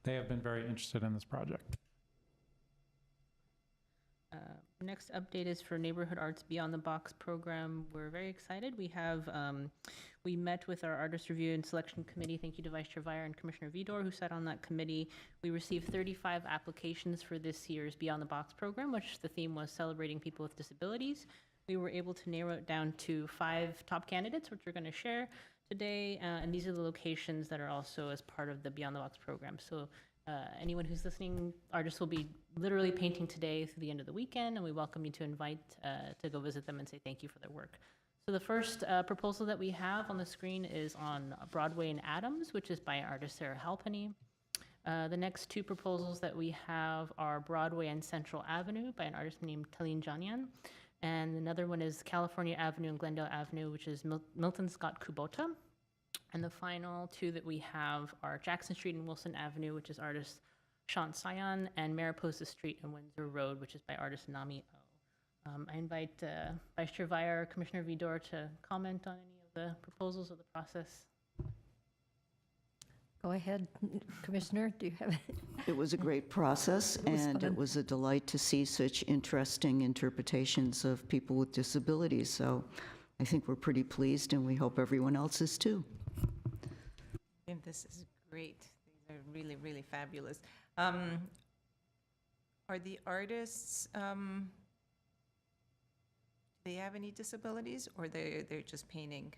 they have been very interested in this project. Next update is for Neighborhood Arts Beyond the Box program. We're very excited. We met with our Artist Review and Selection Committee. Thank you to Vice Chair Vire and Commissioner Vidor, who sat on that committee. We received 35 applications for this year's Beyond the Box program, which the theme was celebrating people with disabilities. We were able to narrow it down to 5 top candidates, which we're going to share today. And these are the locations that are also as part of the Beyond the Box program. So anyone who's listening, artists will be literally painting today through the end of the weekend, and we welcome you to invite to go visit them and say thank you for their work. So the first proposal that we have on the screen is on Broadway and Adams, which is by artist Sarah Halpenny. The next 2 proposals that we have are Broadway and Central Avenue by an artist named Taline Janian. And another one is California Avenue and Glendale Avenue, which is Milton Scott Kubota. And the final 2 that we have are Jackson Street and Wilson Avenue, which is artist Sean Sion, and Mariposa Street and Windsor Road, which is by artist Nami O. I invite Vice Chair Vire, Commissioner Vidor to comment on any of the proposals or the process. Go ahead, Commissioner, do you have? It was a great process, It was and fun. it was a delight to see such interesting interpretations of people with disabilities. So I think we're pretty pleased, and we hope everyone else is too. And this is great. These are really, really fabulous. Are the artists, do they have any disabilities, or they're just painting?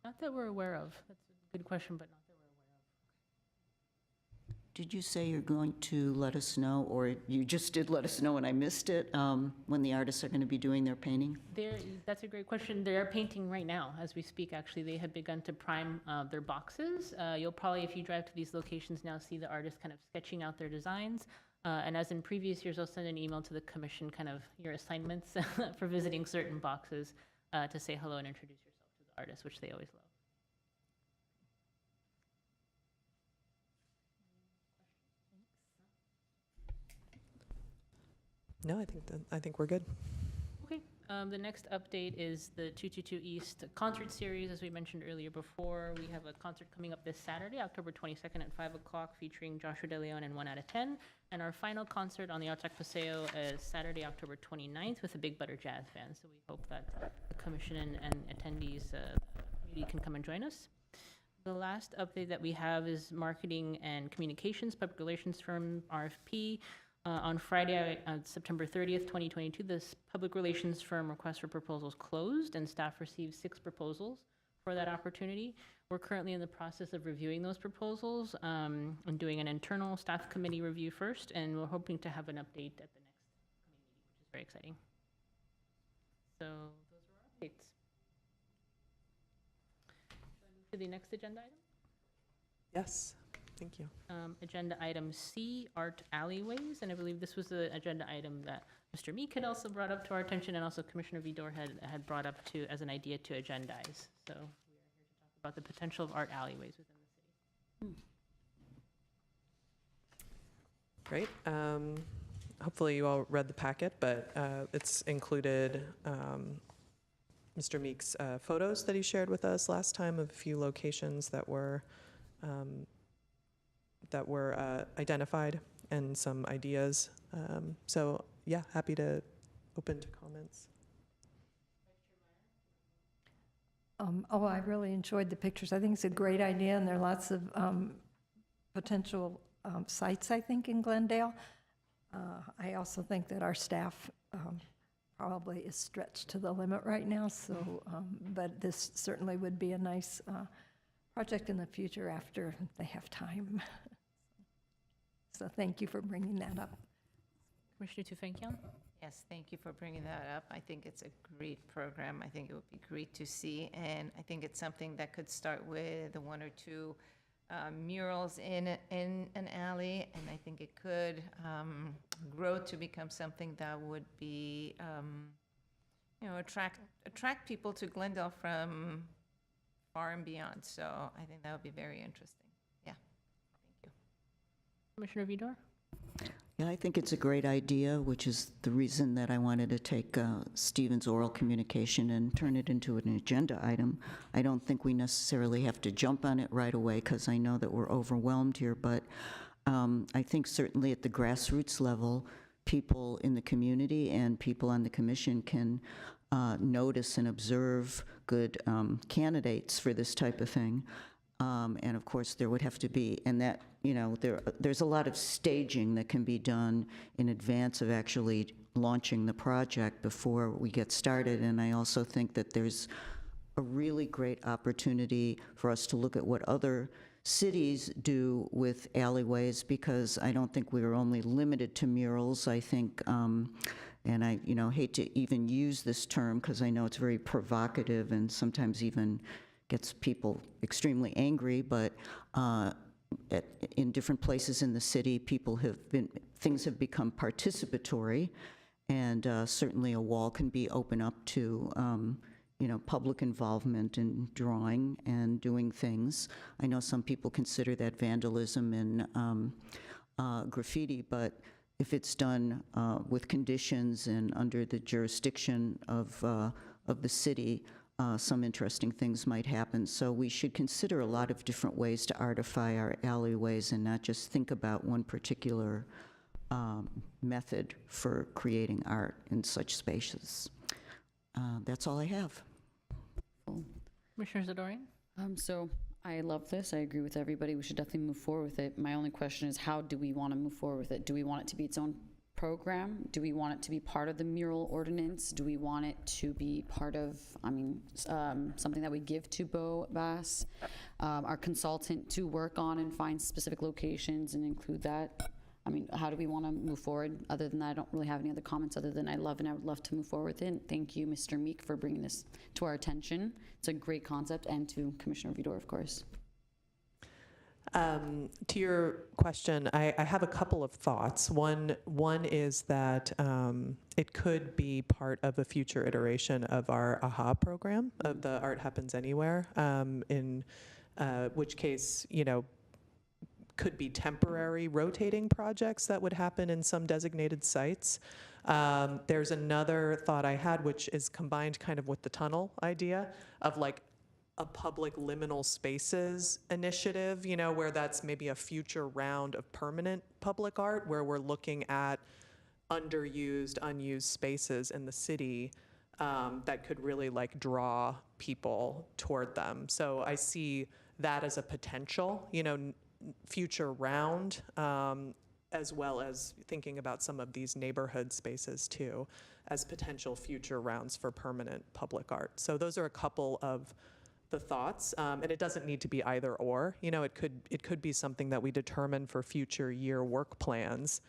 Not that we're aware of. That's a good question, but not that we're aware of. Did you say you're going to let us know, or you just did let us know and I missed it, when the artists are going to be doing their painting? That's a great question. They are painting right now as we speak, actually. They have begun to prime their boxes. You'll probably, if you drive to these locations now, see the artists kind of sketching out their designs. And as in previous years, I'll send an email to the commission, kind of your assignments for visiting certain boxes to say hello and introduce yourself to the artist, which they always love. No, I think we're good. Okay. The next update is the 222 East concert series. As we mentioned earlier before, we have a concert coming up this Saturday, October 22nd at 5 o'clock, featuring Joshua De Leon and 1 out of 10. And our final concert on the Artsec Paseo is Saturday, October 29th with the Big Butter Jazz Band. So we hope that the commission and attendees maybe can come and join us. The last update that we have is marketing and communications, public relations firm RFP. On Friday, September 30th, 2022, this public relations firm request for proposals closed, and staff received 6 proposals for that opportunity. We're currently in the process of reviewing those proposals and doing an internal staff committee review first, and we're hoping to have an update at the next committee meeting, which is very exciting. So those are our updates. Should I move to the next agenda item? Yes. Thank you. Agenda item C, art alleyways, and I believe this was the agenda item that Mr. Meek had also brought up to our attention, and also Commissioner Vidor had brought up to as an idea to agendize. So we are here to talk about the potential of art alleyways within the city. Great. Hopefully you all read the packet, but it's included Mr. Meek's photos that he shared with us last time of a few locations that were identified and some ideas. So yeah, happy to open to comments. I really enjoyed the pictures. I think it's a great idea, and there are lots of potential sites, I think, in Glendale. I also think that our staff probably is stretched to the limit right now, so, but this certainly would be a nice project in the future after they have time. So thank you for bringing that up. Commissioner Tufenkian? Yes, thank you for bringing that up. I think it's a great program. I think it would be great to see, and I think it's something that could start with the 1 or 2 murals in an alley, and I think it could grow to become something that would be, attract people to Glendale from far and beyond. So I think that would be very interesting. Yeah, thank you. Commissioner Vidor? Yeah, I think it's a great idea, which is the reason that I wanted to take Stephen's oral communication and turn it into an agenda item. I don't think we necessarily have to jump on it right away, because I know that we're overwhelmed here, but I think certainly at the grassroots level, people in the community and people on the commission can notice and observe good candidates for this type of thing. And of course, there would have to be, and that, there's a lot of staging that can be done in advance of actually launching the project before we get started. And I also think that there's a really great opportunity for us to look at what other cities do with alleyways, because I don't think we're only limited to murals. I think, and I, hate to even use this term because I know it's very provocative and sometimes even gets people extremely angry, but in different places in the city, things have become participatory, and certainly a wall can be open up to, public involvement in drawing and doing things. I know some people consider that vandalism and graffiti, but if it's done with conditions and under the jurisdiction of the city, some interesting things might happen. So we should consider a lot of different ways to artify our alleyways and not just think about one particular method for creating art in such spaces. That's all I have. Commissioner Zadorian? So I love this. I agree with everybody. We should definitely move forward with it. My only question is, how do we want to move forward with it? Do we want it to be its own program? Do we want it to be part of the mural ordinance? Do we want it to be part of, something that we give to Bo Bass, our consultant, to work on and find specific locations and include that? How do we want to move forward? Other than that, I don't really have any other comments other than I would love to move forward with it. And thank you, Mr. Meek, for bringing this to our attention. It's a great concept, and to Commissioner Vidor, of course. To your question, I have a couple of thoughts. One is that it could be part of a future iteration of our AHA program, of the Art Happens Anywhere, in which case, could be temporary rotating projects that would happen in some designated sites. There's another thought I had, which is combined kind of with the tunnel idea of like a public liminal spaces initiative, where that's maybe a future round of permanent public art, where we're looking at underused, unused spaces in the city that could really like draw people toward them. So I see that as a potential, future round, as well as thinking about some of these neighborhood spaces too, as potential future rounds for permanent public art. So those are a couple of the thoughts, and it doesn't need to be either or. It could be something that we determine for future year work plans.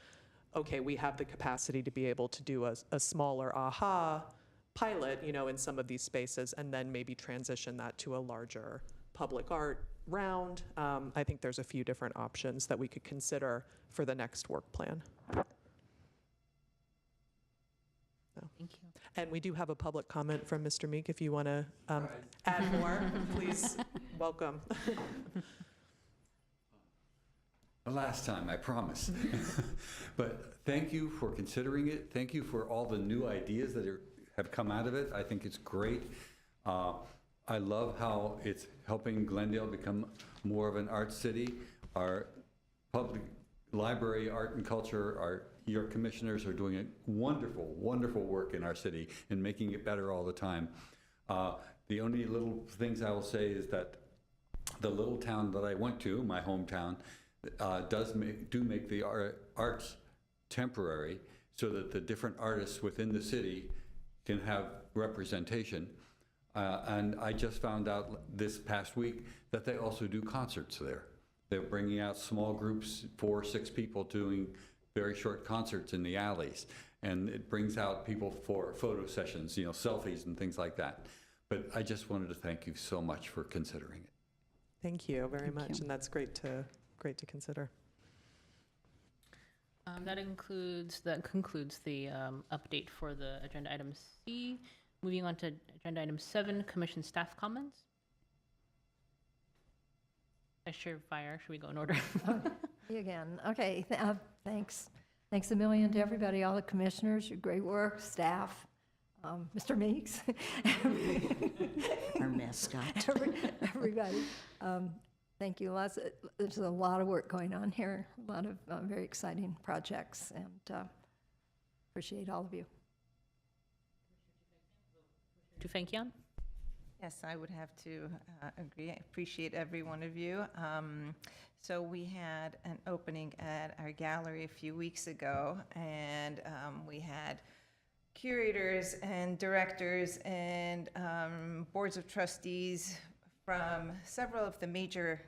Okay, we have the capacity to be able to do a smaller AHA pilot, in some of these spaces, and then maybe transition that to a larger public art round. I think there's a few different options that we could consider for the next work plan. Thank you. And we do have a public comment from Mr. Meek. If you want to add more, please, welcome. The last time, I promise. But thank you for considering it. Thank you for all the new ideas that have come out of it. I think it's great. I love how it's helping Glendale become more of an art city. Our public library, art and culture, your commissioners are doing a wonderful, wonderful work in our city and making it better all the time. The only little things I will say is that the little town that I went to, my hometown, do make the arts temporary so that the different artists within the city can have representation. And I just found out this past week that they also do concerts there. They're bringing out small groups, 4 or 6 people doing very short concerts in the alleys. And it brings out people for photo sessions, selfies and things like that. But I just wanted to thank you so much for considering it. Thank you very Thank much, you. and that's great to consider. That concludes the update for the agenda item C. Moving on to agenda item 7, commission staff comments. Vice Chair Fire, should we go in order? Me again. Okay, thanks. Thanks a million to everybody, all the commissioners, your great work, staff, Mr. Meeks, Our mascot. everybody. Thank you. There's a lot of work going on here, a lot of very exciting projects, and appreciate all of you. Tufenkian? Yes, I would have to agree. I appreciate every one of you. So we had an opening at our gallery a few weeks ago, and we had curators and directors and boards of trustees from several of the major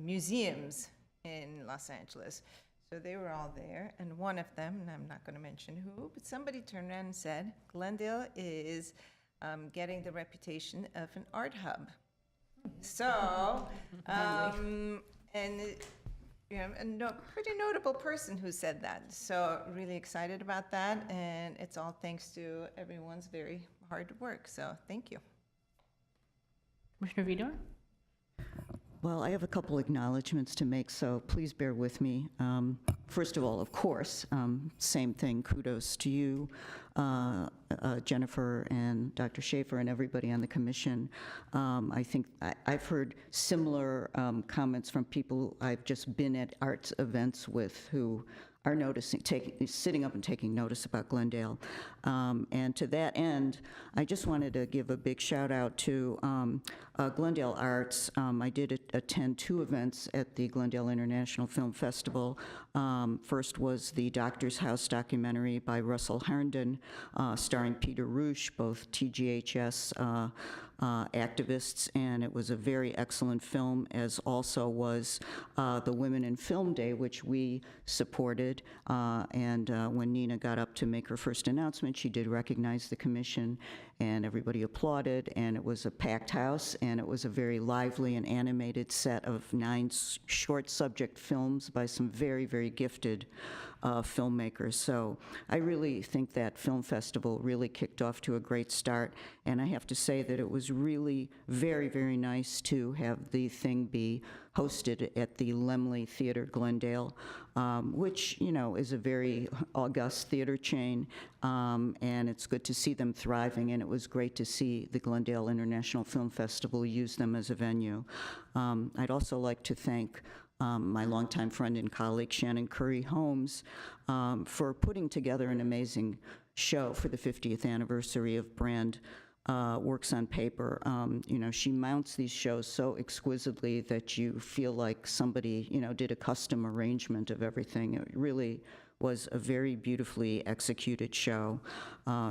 museums in Los Angeles. So they were all there, and one of them, and I'm not going to mention who, but somebody turned around and said, Glendale is getting the reputation of an art hub. So, and a pretty notable person who said that. So really excited about that, and it's all thanks to everyone's very hard work. So thank you. Commissioner Vidor? Well, I have a couple acknowledgments to make, so please bear with me. First of all, of course, same thing, kudos to you, Jennifer and Dr. Schaefer and everybody on the commission. I think I've heard similar comments from people I've just been at arts events with who are noticing, sitting up and taking notice about Glendale. And to that end, I just wanted to give a big shout out to Glendale Arts. I did attend 2 events at the Glendale International Film Festival. First was the Doctor's House documentary by Russell Herndon, starring Peter Roosh, both TGHS activists, and it was a very excellent film, as also was the Women in Film Day, which we supported. And when Nina got up to make her first announcement, she did recognize the commission, and everybody applauded, and it was a packed house, and it was a very lively and animated set of 9 short subject films by some very, very gifted filmmakers. So I really think that film festival really kicked off to a great start, and I have to say that it was really very, very nice to have the thing be hosted at the Laemmle Theater Glendale, which, is a very august theater chain, and it's good to see them thriving, and it was great to see the Glendale International Film Festival use them as a venue. I'd also like to thank my longtime friend and colleague, Shannon Curry Holmes, for putting together an amazing show for the 50th anniversary of Brand Works on Paper. She mounts these shows so exquisitely that you feel like somebody, did a custom arrangement of everything. It really was a very beautifully executed show.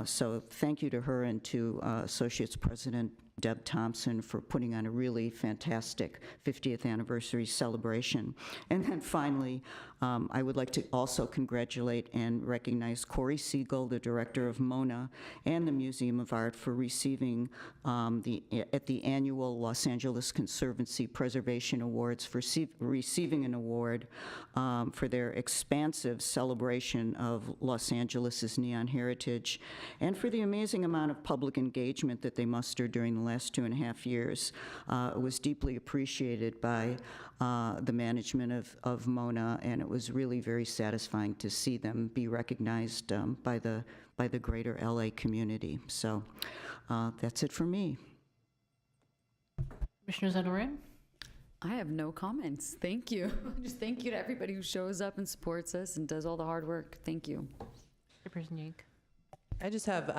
So thank you to her and to Associates President Deb Thompson for putting on a really fantastic 50th anniversary celebration. And then finally, I would like to also congratulate and recognize Corey Siegel, the director of MONA and the Museum of Art, for receiving at the annual Los Angeles Conservancy Preservation Awards for receiving an award for their expansive celebration of Los Angeles's neon heritage and for the amazing amount of public engagement that they mustered during the last 2.5 years. It was deeply appreciated by the management of MONA, and it was really very satisfying to see them be recognized by the greater LA community. So that's it for me. Commissioner Zanourian? I have no comments. Thank you. Just thank you to everybody who shows up and supports us and does all the hard work. Thank you. Chairperson Yank? I just have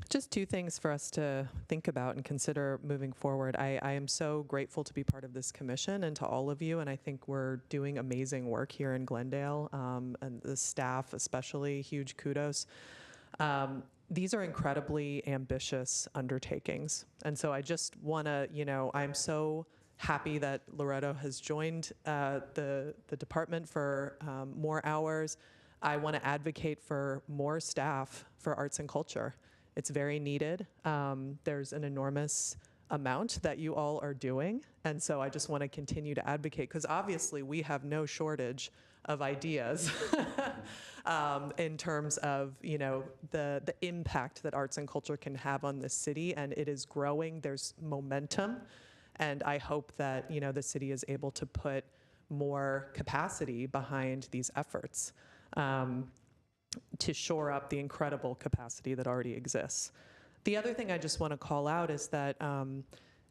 just 2 things for us to think about and consider moving forward. I am so grateful to be part of this commission and to all of you, and I think we're doing amazing work here in Glendale, and the staff especially, huge kudos. These are incredibly ambitious undertakings, and so I just want to, I'm so happy that Loretto has joined the department for more hours. I want to advocate for more staff for arts and culture. It's very needed. There's an enormous amount that you all are doing, and so I just want to continue to advocate, because obviously we have no shortage of ideas in terms of the impact that arts and culture can have on this city, and it is growing. There's momentum, and I hope that the city is able to put more capacity behind these efforts to shore up the incredible capacity that already exists. The other thing I just want to call out is that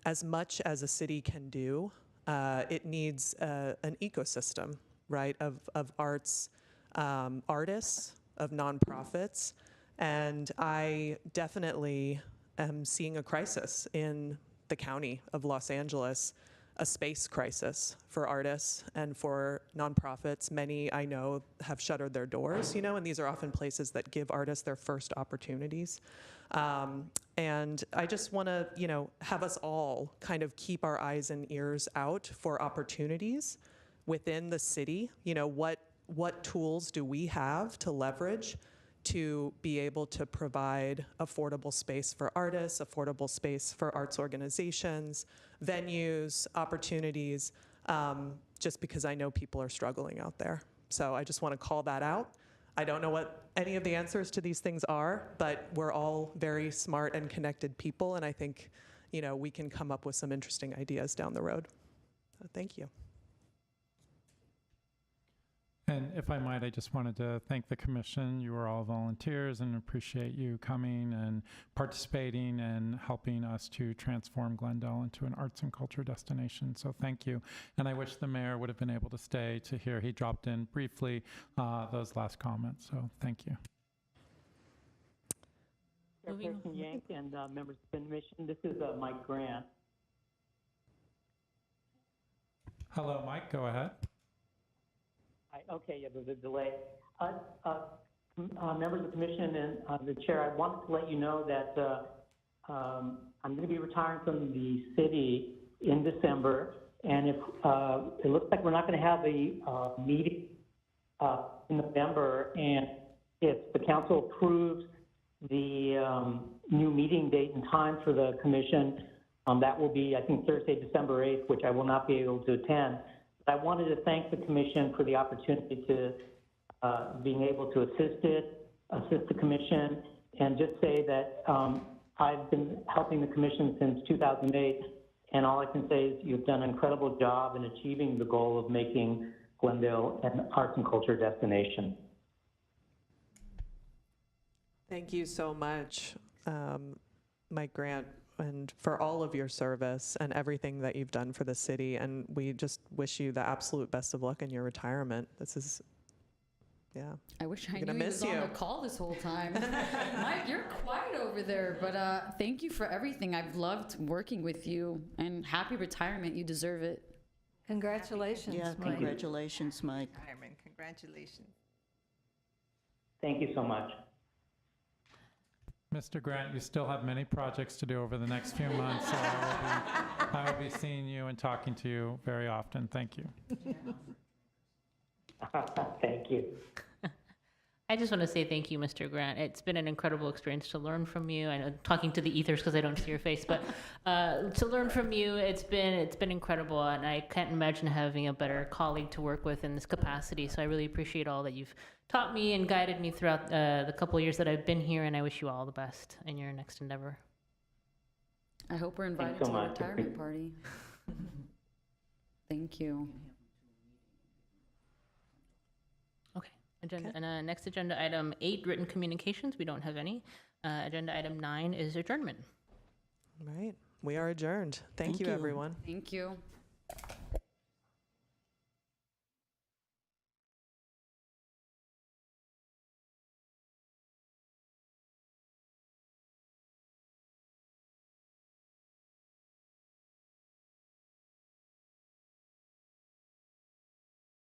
as much as a city can do, it needs an ecosystem, right, of arts, artists, of nonprofits, and I definitely am seeing a crisis in the county of Los Angeles, a space crisis for artists and for nonprofits. Many, I know, have shuttered their doors, and these are often places that give artists their first opportunities. And I just want to, have us all kind of keep our eyes and ears out for opportunities within the city. What tools do we have to leverage to be able to provide affordable space for artists, affordable space for arts organizations, venues, opportunities, just because I know people are struggling out there. So I just want to call that out. I don't know what any of the answers to these things are, but we're all very smart and connected people, and I think, we can come up with some interesting ideas down the road. So thank you. And if I might, I just wanted to thank the commission. You are all volunteers and appreciate you coming and participating and helping us to transform Glendale into an arts and culture destination. So thank you. And I wish the mayor would have been able to stay to hear. He dropped in briefly those last comments. So thank you. Chairperson Yank and members of the commission, this is Mike Grant. Hello, Mike. Go ahead. Okay, yeah, there's a delay. Members of the commission and the chair, I wanted to let you know that I'm going to be retiring from the city in December, and if it looks like we're not going to have a meeting in November, and if the council approves the new meeting date and time for the commission, that will be, I think, Thursday, December 8th, which I will not be able to attend. I wanted to thank the commission for the opportunity to being able to assist the commission, and just say that I've been helping the commission since 2008, and all I can say is you've done an incredible job in achieving the goal of making Glendale an arts and culture destination. Thank you so much, Mike Grant, and for all of your service and everything that you've done for the city. And we just wish you the absolute best of luck in your retirement. This is, yeah. I wish I knew he was on the call this whole time. Mike, you're quiet over there, but thank you for everything. I've loved working with you, and happy retirement. You deserve it. Congratulations, Yeah, Mike. congratulations, Mike. Retirement, congratulations. Thank you so much. Mr. Grant, you still have many projects to do over the next few months, so I will be seeing you and talking to you very often. Thank you. Thank you. I just want to say thank you, Mr. Grant. It's been an incredible experience to learn from you. I know talking to the ethers because I don't see your face, but to learn from you, it's been incredible, and I can't imagine having a better colleague to work with in this capacity. So I really appreciate all that you've taught me and guided me throughout the couple of years that I've been here, and I wish you all the best in your next endeavor. I hope we're invited so to the much. retirement party. Thank you. Okay. Next agenda item 8, written communications. We don't have any. Agenda item 9 is adjournment. All right. We are adjourned. Thank you, everyone. Thank you.